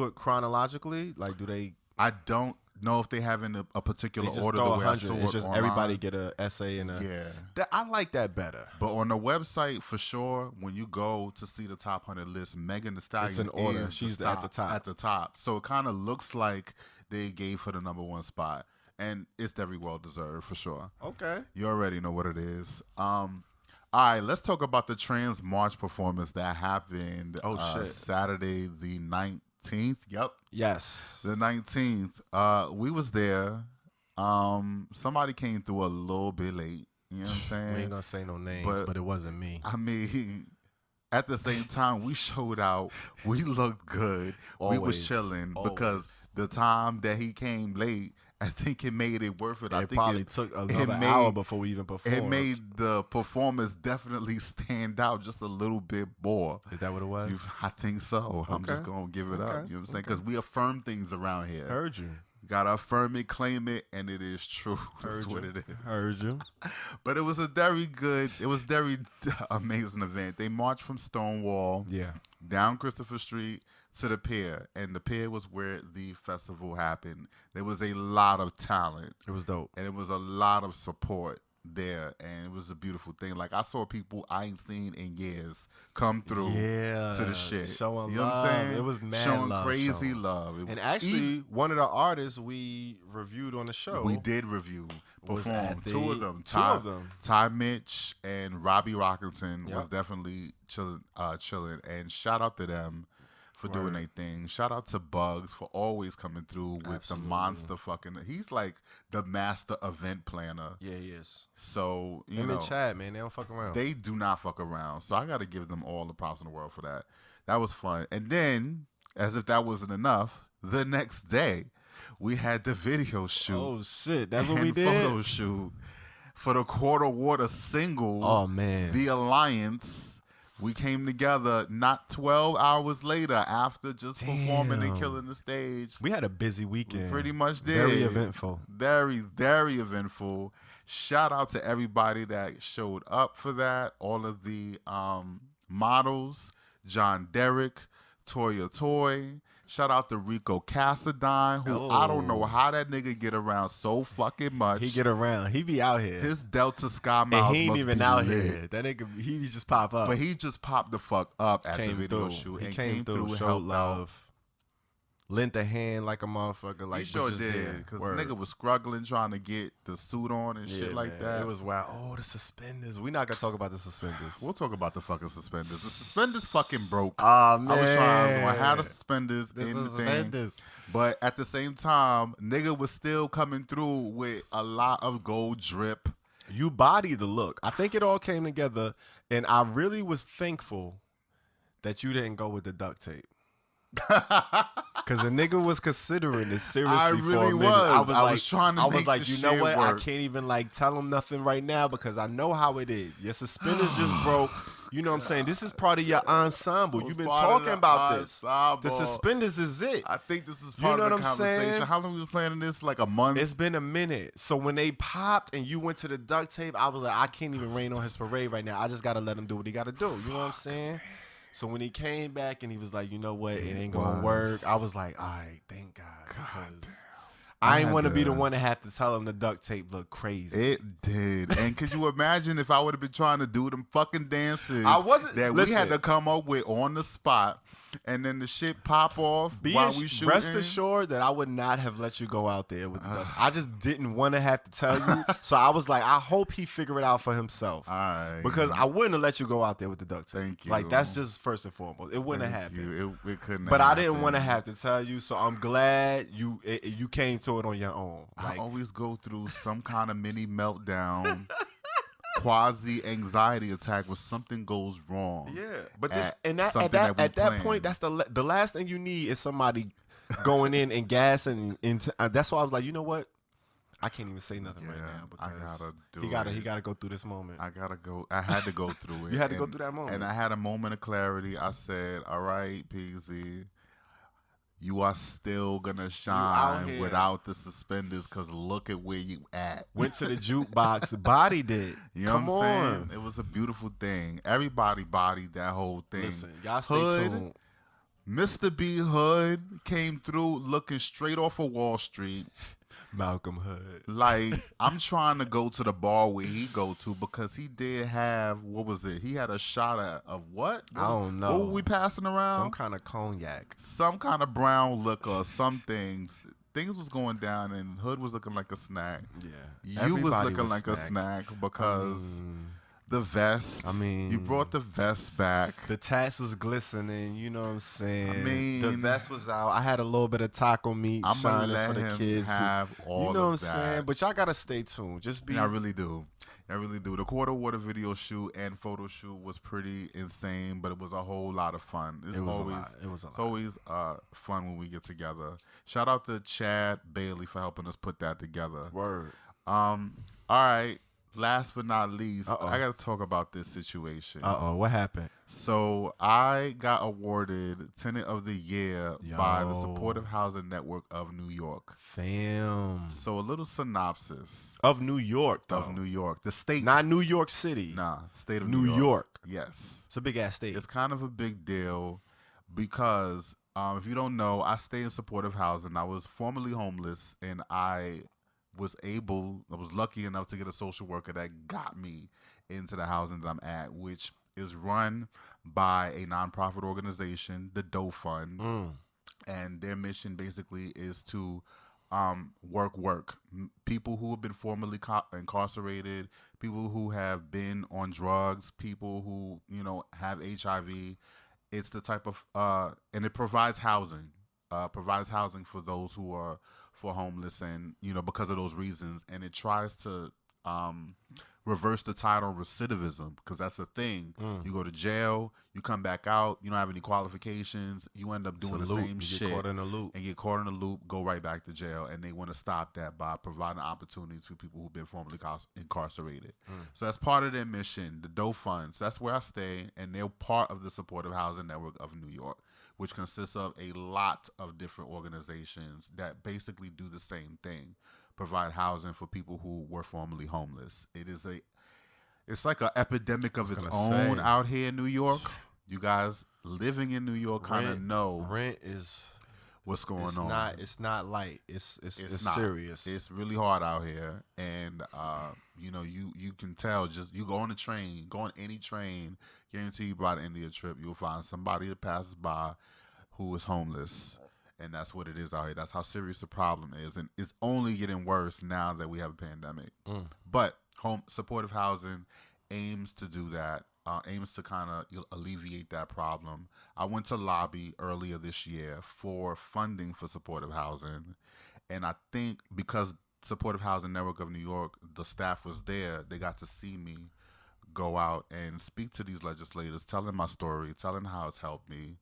it chronologically? Like, do they?
I don't know if they have in a particular
They just
order
throw
the way I
100.
saw
It's
it
just
online.
everybody get a essay and a.
Yeah.
I like that better.
But on the website, for sure, when you go to see the top 100 list, Megan Thee Stallion
It's in order.
is
She's at the top.
At the top. So it kind of looks like they gave her the number one spot. And it's very well deserved, for sure.
Okay.
You already know what it is. All right, let's talk about the Trans March performance that happened
shit.
Saturday the 19th. Yep.
Yes.
The 19th. We was there. Somebody came through a little bit late. You know what I'm saying?
We ain't gonna say no names, but it wasn't me.
I mean, at the same time, we showed out. We looked good. We was
Always.
chilling
Always.
because the time that he came late, I think it made it worth it. I
It
think
probably took another hour before we even performed.
It made the performance definitely stand out just a little bit more.
Is that what it was?
I think so. I'm just
Okay.
going to give it up.
Okay.
You know what I'm saying? Because we affirm things around here.
Heard you.
Got to affirm it, claim it, and it is true. That's
Heard
what
you.
it is.
Heard you.
But it was very amazing event. They marched from Stonewall
Yeah.
down Christopher Street to the pier, and the pier was where the festival happened. There was a lot of talent,
It was dope.
and it was a lot of support there, and it was a beautiful thing. Like, I saw people I ain't seen in years come through to the shit.
Showing
you know
love.
what I'm saying?
It was mad
showing
love.
crazy love.
And actually, one of the artists we reviewed on the show.
we did review,
was
perform
at the-
two of them.
two of them.
Ty-Mitch and Robbie Rockington was
Yep.
definitely chilling, and shout out to them for doing their thing. Shout out to Bugs for always coming through with
Absolutely.
the monster fucking. He's like the master event planner.
Yeah, he is.
So you
Him
know
and Chad, man, they don't fuck around.
they do not fuck around. So I got to give them all the props in the world for that. That was fun. And then, as if that wasn't enough, the next day we had the video shoot.
Oh shit, that's what we
and
did.
Photo shoot for the Quarter Water single.
Oh man,
The Alliance. We came together not 12 hours later after just performing and
Damn.
killing the stage.
we had a busy weekend.
We pretty much did.
Very eventful.
Very, very eventful. Shout out to everybody that showed up for that. All of the models, John Derrick, Toya Toy. Shout out to Rico Cassadine, who I don't know how that nigga get around so fucking much.
He get around. He be out here.
His Delta Sky Miles
and he ain't
must
even
be
out
lit.
here. That nigga, he just pop up.
But he just popped the fuck up at the
came
video
through.
shoot
He
and
came through,
and
showed
helped out.
love, lent a hand like a motherfucker. Like
He sure
we just
did, because
Word.
nigga was struggling trying to get the suit on and shit like
man.
that.
It was wild. Oh, the suspenders. We not gonna talk about the suspenders.
We'll talk about the fucking suspenders. The suspenders fucking broke.
Oh man,
I was trying. I had the suspenders
This
in
is
the thing,
suspenders.
but at the same time, nigga was still coming through with a lot of gold drip.
You body the look. I think it all came together, and I really was thankful that you didn't go with the duct tape. Cause the nigga was considering it seriously
I
for a
really
minute.
was. I
like,
was trying to
I was
make
like,
the
you know
shit
what?
work.
I can't even like tell him nothing right now because I know how it is. Your suspenders just broke. You know what I'm saying? This is part of your ensemble. You've been
Part of
talking
the
about this.
ensemble.
The suspenders is it.
I think this is
You
part
know
of the
what I'm
conversation.
saying?
How long we was planning this? Like a month.
It's been a minute. So when they popped and you went to the duct tape, I was like, I can't even rain on his parade right now. I just gotta let him do what he gotta do. You know what I'm saying? So when he came back and he was like, you know what, it ain't gonna work. I was like, all right, thank God. Because I ain't want to be the one to have to tell him the duct tape looked crazy.
It did. And could you imagine if I would have been trying to do them fucking dances that we had to come up with on the spot, and then the shit pop off while we shooting?
Rest assured that I would not have let you go out there with the duct tape. I just didn't want to have to tell you. So I was like, I hope he figure it out for himself.
All right.
Because I wouldn't have let you go out there with the duct tape.
Thank you.
Like, that's just first and foremost. It wouldn't have happened.
It couldn't
But
have
I didn't
happened.
want to have to tell you, so I'm glad you came to it on your own.
I always go through some kind of mini meltdown, quasi anxiety attack when something goes wrong.
Yeah, but this
at
that point, that's the last thing you need is somebody going in and gassing. That's why I was like, you know what? I can't even say nothing right now because he gotta go through this moment.
I gotta go. I had to go through it.
You had to go through that moment,
and I had a moment of clarity. I said, "All right, PZ, you are still gonna shine without the suspenders, because look at where you at."
Went to the jukebox, bodied it.
You know what I'm saying? It was a beautiful thing. Everybody bodied that whole thing.
Listen, y'all stay tuned.
Mr. B Hood came through looking straight off of Wall Street.
Malcolm Hood.
Like, I'm trying to go to the bar where he go to, because he did have, what was it? He had a shot of what?
I don't know.
What were we passing around?
Some kind of cognac.
Some kind of brown liquor, some things. Things was going down, and Hood was looking like a snack.
Yeah.
You was looking like a snack because the vest. You brought the vest back.
The tats was glistening. You know what I'm saying?
The
vest was out. I had a little bit of taco meat shining for the kids.
Have all
you know what I'm
that.
saying? But y'all gotta stay tuned. Just be.
I really do. The quarter water video shoot and photo shoot was pretty insane, but it was a whole lot of fun. It was always fun when we get together. Shout out to Chad Bailey for helping us put that together.
Word.
All right. Last but not least, I got to talk about this situation.
What happened?
So I got awarded Tenant of the Year by the Supportive Housing Network of New York.
Fam.
So a little synopsis.
Of New York, though.
Of New York. The state.
Not New York City.
Nah, state of
New York.
Yes.
It's a big-ass state.
It's kind of a big deal because, if you don't know, I stay in supportive housing. I was formerly homeless, and I was lucky enough to get a social worker that got me into the housing that I'm at, which is run by a nonprofit organization, the Doe Fund. And their mission basically is to work. People who have been formerly incarcerated, people who have been on drugs, people who, have HIV. It's the type of, and it provides housing for those who are for homeless and, because of those reasons. And it tries to reverse the tide on recidivism, because that's the thing. You go to jail, you come back out, you don't have any qualifications, you end up doing the same shit.
Get caught in a loop.
And get caught in a loop, go right back to jail. And they want to stop that by providing opportunities for people who've been formerly incarcerated. So that's part of their mission, the Doe Funds. That's where I stay, and they're part of the Supportive Housing Network of New York, which consists of a lot of different organizations that basically do the same thing, provide housing for people who were formerly homeless. It's like an epidemic of its own out here in New York. You guys living in New York kind of know
rent is
what's going on.
It's not light. It's serious.
It's really hard out here, and you can tell. Just you go on any train, guarantee you by the end of your trip you'll find somebody that passes by who is homeless. And that's what it is out here. That's how serious the problem is. And it's only getting worse now that we have a pandemic. But supportive housing aims to do that, aims to kind of alleviate that problem. I went to lobby earlier this year for funding for supportive housing. And I think because Supportive Housing Network of New York, the staff was there, they got to see me go out and speak to these legislators, telling my story, telling how it's helped me.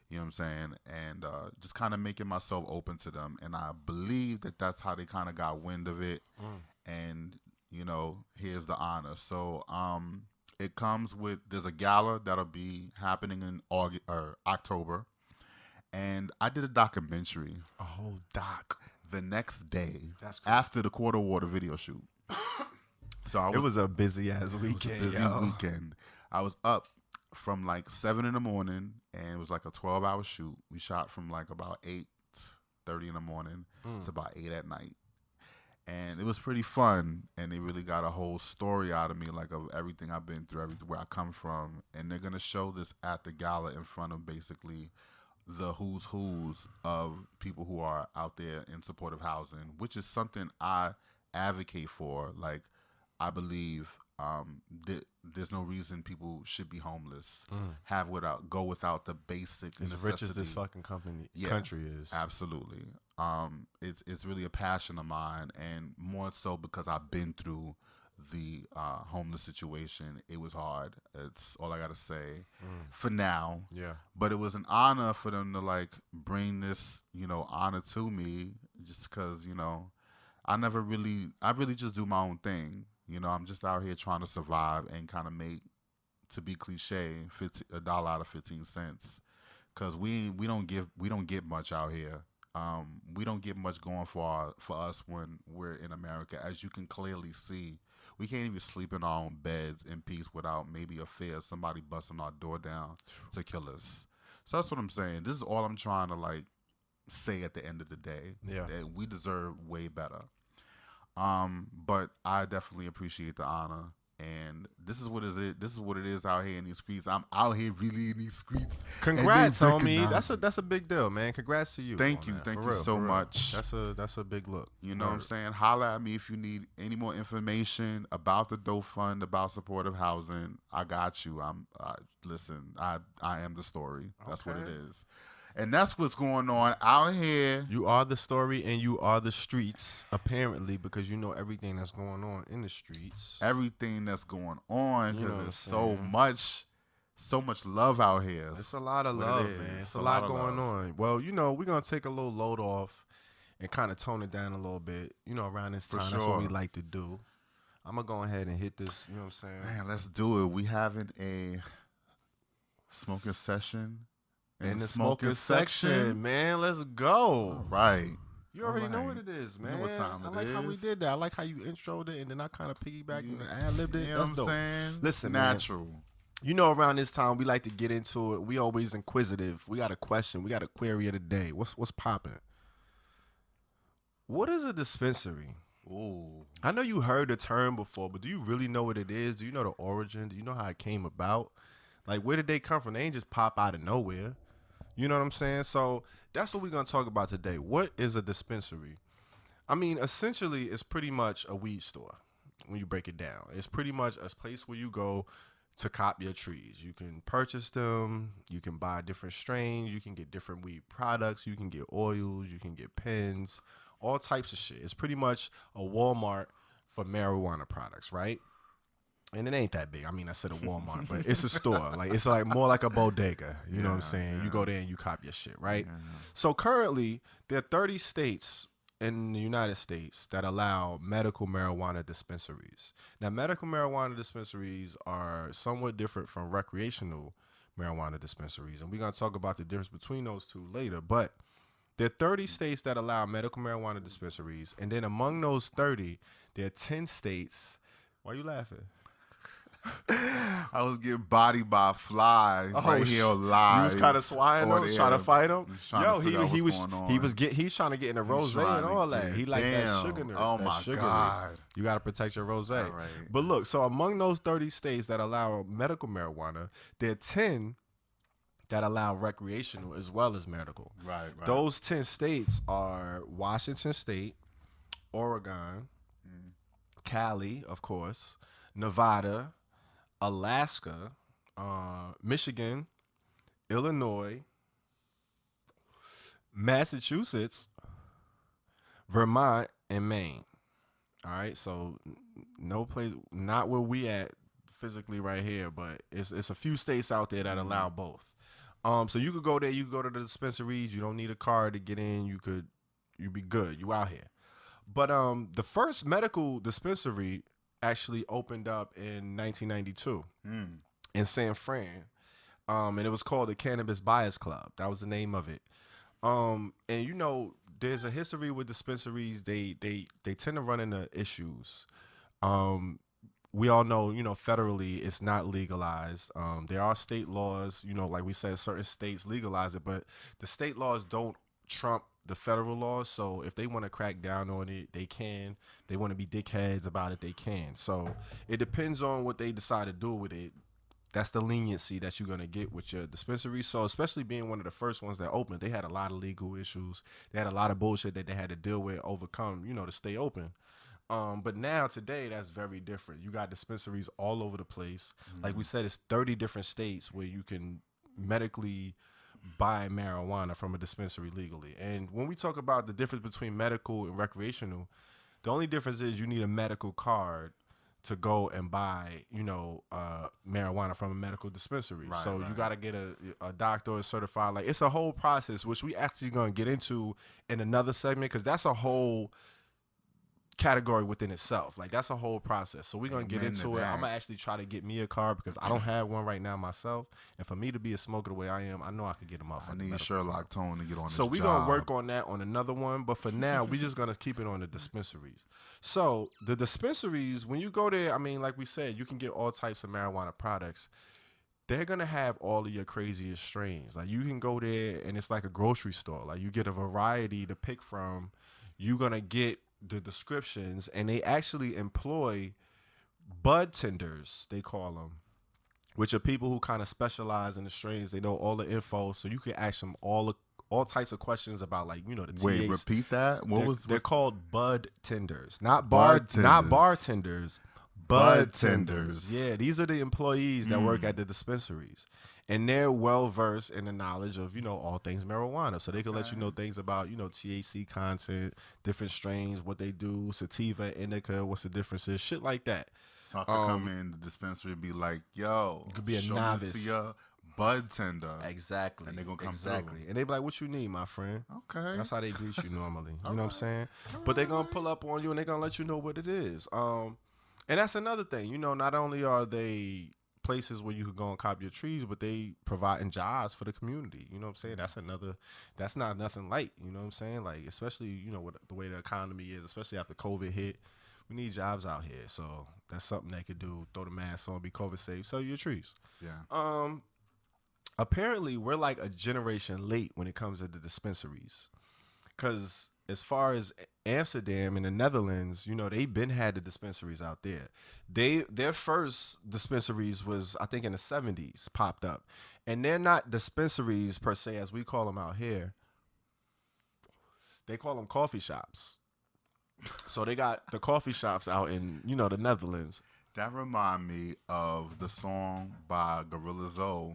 You know what I'm saying? And just kind of making myself open to them. And I believe that that's how they kind of got wind of it. And, here's the honor. So it comes with, there's a gala that'll be happening in October. And I did a documentary.
A whole doc.
The next day,
That's crazy.
After the quarter water video shoot. So
it was a busy-ass weekend.
I was up from like 7 in the morning, and it was like a 12-hour shoot. We shot from like about 8 7:30 in the morning to about 8 at night. And it was pretty fun, and they really got a whole story out of me, like of everything I've been through, where I come from. And they're going to show this at the gala in front of basically the who's of people who are out there in supportive housing, which is something I advocate for. Like, I believe there's no reason people should be homeless, go without the basic
as
necessity.
Rich as this fucking country is.
Absolutely. It's really a passion of mine, and more so because I've been through the homeless situation. It was hard. It's all I gotta say for now.
Yeah.
But it was an honor for them to like bring this, honor to me, just because I really just do my own thing. I'm just out here trying to survive and kind of make, to be cliche, $1 out of 15 cents, because we don't get much out here. We don't get much going for us when we're in America, as you can clearly see. We can't even sleep in our own beds in peace without maybe a fear of somebody busting our door down to kill us. So that's what I'm saying. This is all I'm trying to like say at the end of the day.
Yeah,
that we deserve way better. But I definitely appreciate the honor, and this is what it is out here in these streets. I'm out here really in these streets.
Congrats, homie. That's a big deal, man. Congrats to you.
Thank you so much.
That's a big look.
You know what I'm saying? Holla at me if you need any more information about the Dope Fund, about supportive housing. I got you. Listen. I am the story. That's what it is. And that's what's going on out here.
You are the story, and you are the streets, apparently, because you know everything that's going on in the streets.
Everything that's going on, because there's so much love out here.
It's a lot of love, man. It's a lot going on. Well, we're going to take a little load off and kind of tone it down a little bit, around this time. That's what we like to do. I'm going to go ahead and hit this, you know what I'm saying?
Man, let's do it. We having a smoking session.
In the Smokin Section, man. Let's go.
All right.
You already know what it is, man.
You know what time
I like how we did that. I like how you introed it, and then I kind of piggybacked and ad-libbed it.
You know what I'm saying?
Listen,
natural.
Man, around this time, we like to get into it. We always inquisitive. We got a question. We got a query of the day. What's popping? What is a dispensary?
Ooh.
I know you heard the term before, but do you really know what it is? Do you know the origin? Do you know how it came about? Like, where did they come from? They ain't just pop out of nowhere. You know what I'm saying? So that's what we're going to talk about today. What is a dispensary? I mean, essentially, it's pretty much a weed store when you break it down. It's pretty much a place where you go to cop your trees. You can purchase them. You can buy different strains. You can get different weed products. You can get oils. You can get pens, all types of shit. It's pretty much a Walmart for marijuana products, right? And it ain't that big. I mean, I said a Walmart, but it's a store. Like, it's like more like a bodega. You know what I'm saying? Yeah. You go there and you cop your shit, right? Yeah. So currently, there are 30 states in the United States that allow medical marijuana dispensaries. Now, medical marijuana dispensaries are somewhat different from recreational marijuana dispensaries, and we're going to talk about the difference between those two later. But there are 30 states that allow medical marijuana dispensaries, and then among those 30, there are 10 states. Why are you laughing?
I was getting bodied by a fly right here live.
You was kind of swine him, trying to fight him. He's trying to get in the rose and all that. He like that sugar.
Oh my God!
You got to protect your rose.
Right.
But look, so among those 30 states that allow medical marijuana, there are 10 that allow recreational as well as medical.
Right.
Those 10 states are Washington State, Oregon, Cali, of course, Nevada, Alaska, Michigan, Illinois, Massachusetts, Vermont, and Maine. All right, so no place, not where we at physically right here, but it's a few states out there that allow both. So you could go there, you could go to the dispensaries. You don't need a card to get in. You be good. You out here. But the first medical dispensary actually opened up in 1992 in San Fran, and it was called the Cannabis Buyers Club. That was the name of it. And there's a history with dispensaries. They tend to run into issues. We all know, federally it's not legalized. There are state laws, like we said, certain states legalize it, but the state laws don't trump the federal laws. So if they want to crack down on it, they can. They want to be dickheads about it, they can. So it depends on what they decide to do with it. That's the leniency that you're going to get with your dispensary. So especially being one of the first ones that opened, they had a lot of legal issues. They had a lot of bullshit that they had to deal with, overcome, to stay open. But now today, that's very different. You got dispensaries all over the place. Like we said, it's 30 different states where you can medically buy marijuana from a dispensary legally. And when we talk about the difference between medical and recreational, the only difference is you need a medical card to go and buy, marijuana from a medical dispensary.
Right,
so
right.
you got to get a doctor or certified. Like, it's a whole process, which we actually going to get into in another segment, because that's a whole category within itself. Like, that's a whole process. So we're going to get into it. I'm going to actually try to get me a card, because I don't have one right now myself. And for me to be a smoker the way I am, I know I could get them up.
I need Sherlock Tone to get on this
So we're
job.
going to work on that on another one. But for now, we're just going to keep it on the dispensaries. So the dispensaries, when you go there, I mean, like we said, you can get all types of marijuana products. They're going to have all of your craziest strains. Like, you can go there and it's like a grocery store. Like, you get a variety to pick from. You're going to get the descriptions, and they actually employ bud tenders, they call them, which are people who kind of specialize in the strains. They know all the info, so you can ask them all types of questions about, like, the
Wait,
THC.
repeat that.
They're called bud tenders, not
Bartenders.
bartenders, bud tenders.
Bartenders.
Yeah, these are the employees that work at the dispensaries. And they're well versed in the knowledge of, all things marijuana. So they can let you know things about, THC content, different strains, what they do, sativa, indica, what's the differences, shit like that.
So I could come in the dispensary and be like, yo,
you could be a
show
novice
me to your bud tender.
Exactly.
And they're going to come
exactly.
through.
And they be like, what you need, my friend?
Okay.
That's how they greet you normally. You know what I'm saying? But they're going to pull up on you and they're going to let you know what it is. And that's another thing. Not only are they places where you could go and cop your trees, but they providing jobs for the community. You know what I'm saying? That's not nothing light. You know what I'm saying? Like, especially, with the way the economy is, especially after COVID hit, we need jobs out here. So that's something they could do. Throw the mask on, be COVID safe, sell your trees.
Yeah.
Apparently we're like a generation late when it comes to the dispensaries. Cause as far as Amsterdam and the Netherlands, they've been had the dispensaries out there. Their first dispensaries was, I think, in the 70s, popped up. And they're not dispensaries per se as we call them out here. They call them coffee shops. So they got the coffee shops out in, the Netherlands.
That remind me of the song by Gorilla Zoe,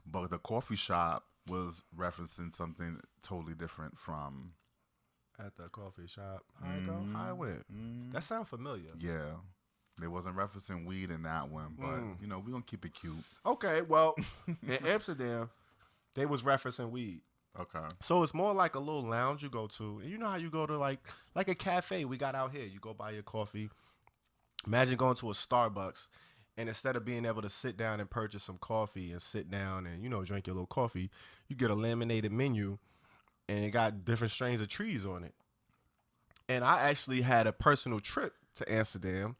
but the coffee shop was referencing something totally different from...
At the coffee shop. How it go? How it went? That sounds familiar.
Yeah. They wasn't referencing weed in that one, but, we're going to keep it cute.
Okay, well, in Amsterdam, they was referencing weed.
Okay.
So it's more like a little lounge you go to. And you know how you go to like a cafe we got out here. You go buy your coffee. Imagine going to a Starbucks, and instead of being able to sit down and purchase some coffee and sit down and, drink your little coffee, you get a laminated menu. And it got different strains of trees on it. And I actually had a personal trip to Amsterdam.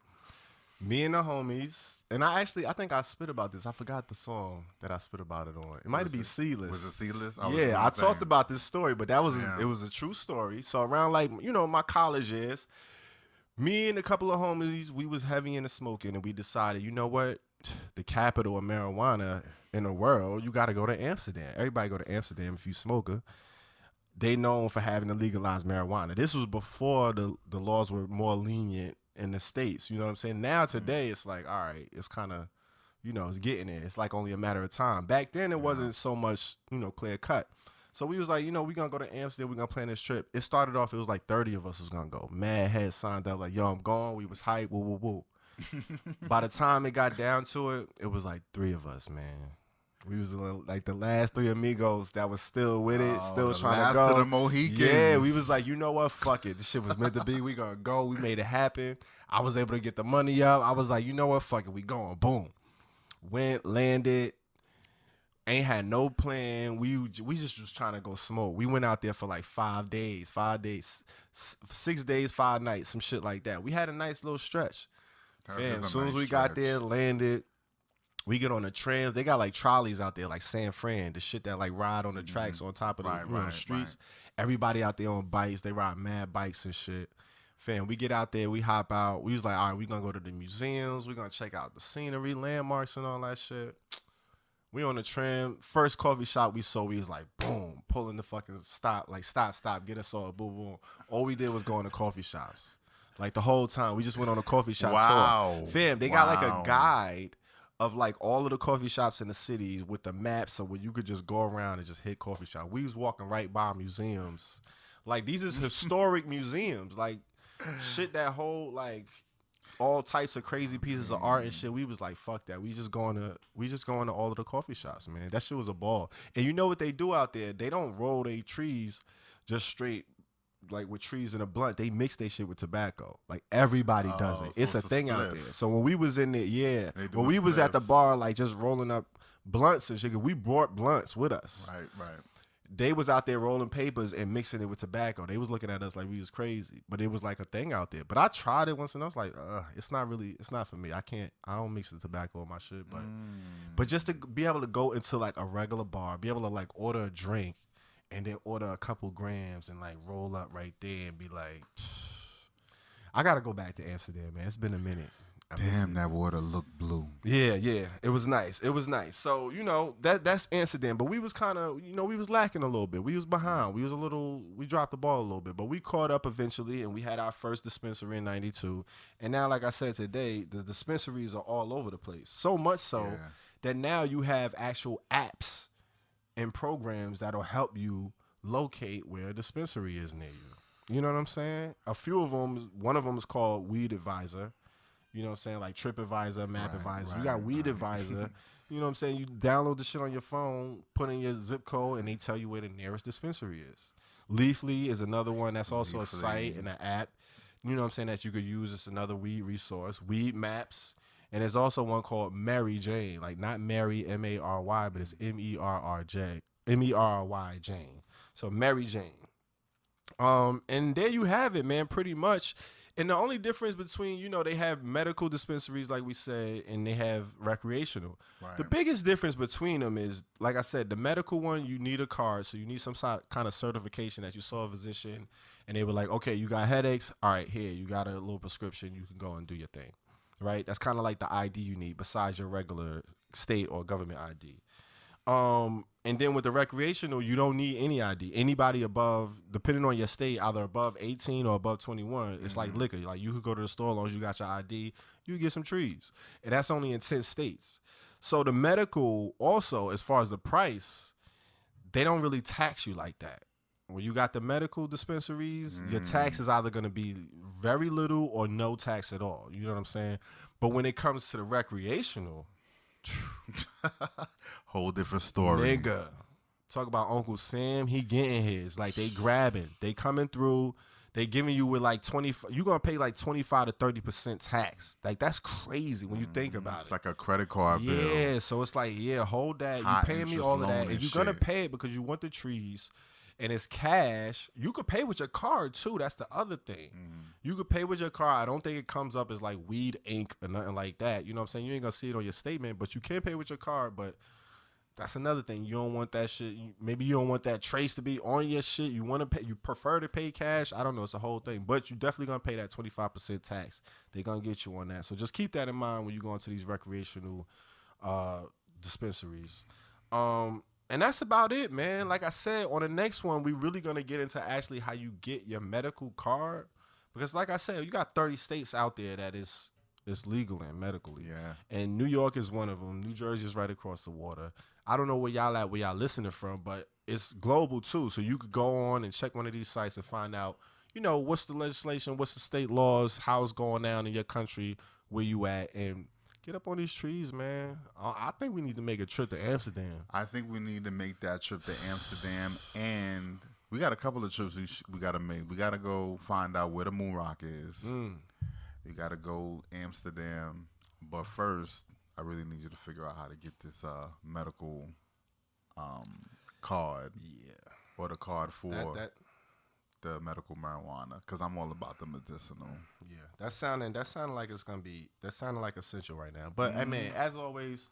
Me and the homies. And I think I spit about this. I forgot the song that I spit about it on. It might be Seedless.
Was it Seedless?
Yeah, I talked about this story, but it was a true story. So around my college years, me and a couple of homies, we was heavy into smoking, and we decided, you know what? The capital of marijuana in the world, you got to go to Amsterdam. Everybody go to Amsterdam if you smoker. They known for having to legalize marijuana. This was before the laws were more lenient in the States. You know what I'm saying? Now today it's like, all right, it's kind of, it's getting there. It's like only a matter of time. Back then it wasn't so much, clear cut. So we was like, we're going to go to Amsterdam. We're going to plan this trip. It started off, it was like 30 of us was going to go. Mad head signed up like, yo, I'm going. We was hype. Woo, woo, woo. By the time it got down to it, it was like 3 of us, man. We was like the last 3 amigos that was still with it, still trying to go.
Last of the Mohicans.
Yeah, we was like, you know what? Fuck it. This shit was meant to be. We gonna go. We made it happen. I was able to get the money up. I was like, you know what? Fuck it. We going. Boom. Went, landed. Ain't had no plan. We just was trying to go smoke. We went out there for like 5 days, 6 days, 5 nights, some shit like that. We had a nice little stretch. Man, as soon as we got there, landed. We get on the trams. They got like trolleys out there, like San Fran, the shit that like ride on the tracks on top of the streets. Everybody out there on bikes. They ride mad bikes and shit. Fam, we get out there, we hop out. We was like, all right, we gonna go to the museums. We gonna check out the scenery, landmarks, and all that shit. We on the tram. First coffee shop we saw, we was like, boom, pulling the fucking stop, like stop, get us all, boom, boom. All we did was go into coffee shops. Like the whole time, we just went on a coffee shop tour. Fam, they got like a guide of like all of the coffee shops in the cities with the maps so where you could just go around and just hit coffee shop. We was walking right by museums. Like these is historic museums. Like shit that hold like all types of crazy pieces of art and shit. We was like, fuck that. We just going to all of the coffee shops, man. That shit was a ball. And you know what they do out there? They don't roll their trees just straight like with trees and a blunt. They mix their shit with tobacco. Like everybody does it. So it's a thing out there. So when we was in there, when we was at the bar, like just rolling up blunts and shit, we brought blunts with us. Right. They was out there rolling papers and mixing it with tobacco. They was looking at us like we was crazy, but it was like a thing out there. But I tried it once and I was like, it's not for me. I don't mix the tobacco in my shit. But just to be able to go into like a regular bar, be able to like order a drink and then order a couple grams and like roll up right there and be like, I gotta go back to Amsterdam, man. It's been a minute.
Damn, that water looked blue.
Yeah. It was nice. So, that's Amsterdam. But we was kind of, we was lacking a little bit. We was behind. We dropped the ball a little bit. But we caught up eventually, and we had our first dispensary in 92. And now, like I said today, the dispensaries are all over the place. So much so that now you have actual apps and programs that'll help you locate where a dispensary is near you. You know what I'm saying? A few of them, one of them is called Weed Advisor. You know what I'm saying? Like TripAdvisor, Map Advisor. You got Weed Advisor. You know what I'm saying? You download the shit on your phone, put in your zip code, and they tell you where the nearest dispensary is. Leafly is another one that's also a site and an app. You know what I'm saying? That you could use. It's another weed resource. Weed Maps. And there's also one called Mary Jane. Like not Mary, M-A-R-Y, but it's M-E-R-R-J. M-E-R-R-Y Jane. So Mary Jane. And there you have it, man, pretty much. And the only difference between, they have medical dispensaries, like we said, and they have recreational. Right. The biggest difference between them is, like I said, the medical one, you need a card. So you need some kind of certification that you saw a physician. And they were like, okay, you got headaches. All right, here, you got a little prescription. You can go and do your thing. Right? That's kind of like the ID you need besides your regular state or government ID. And then with the recreational, you don't need any ID. Anybody above, depending on your state, either above 18 or above 21, it's like liquor. Like you could go to the store as long as you got your ID, you get some trees. And that's only in 10 states. So the medical also, as far as the price, they don't really tax you like that. When you got the medical dispensaries, your tax is either going to be very little or no tax at all. You know what I'm saying? But when it comes to the recreational,
whole different story.
Nigga. Talk about Uncle Sam, he getting his. Like they grabbing. They coming through. They giving you with like 20, you're going to pay like 25 to 30% tax. Like that's crazy when you think about it.
It's like a credit card bill.
Yeah, so it's like, hold that. You paying me all of that. And you're going to pay it because you want the trees. And it's cash. You could pay with your card too. That's the other thing. You could pay with your card. I don't think it comes up as like Weed Inc. or nothing like that. You know what I'm saying? You ain't gonna see it on your statement, but you can pay with your card. But that's another thing. You don't want that shit. Maybe you don't want that trace to be on your shit. You want to pay. You prefer to pay cash. I don't know. It's a whole thing. But you definitely gonna pay that 25% tax. They're gonna get you on that. So just keep that in mind when you go into these recreational dispensaries. And that's about it, man. Like I said, on the next one, we really going to get into actually how you get your medical card. Because like I said, you got 30 states out there that is legal and medically. Yeah. And New York is one of them. New Jersey is right across the water. I don't know where y'all listening from, but it's global too. So you could go on and check one of these sites and find out, what's the legislation, what's the state laws, how it's going down in your country, where you at, and get up on these trees, man. I think we need to make a trip to Amsterdam.
I think we need to make that trip to Amsterdam, and we got a couple of trips we got to make. We got to go find out where the moon rock is. We got to go Amsterdam. But first, I really need you to figure out how to get this medical card. Yeah. Or the card for the medical marijuana, because I'm all about the medicinal.
Yeah, that sounding like it's gonna be. That sounding like essential right now. But I mean, as always,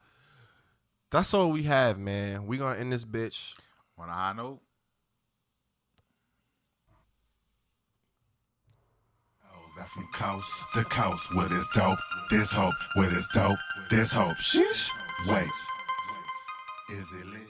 That's all we have, man. We gonna end this bitch.
On a high note.
That from coast to coast with this dope, this hope, with this dope, this hope. Sheesh. Wait, is it lit?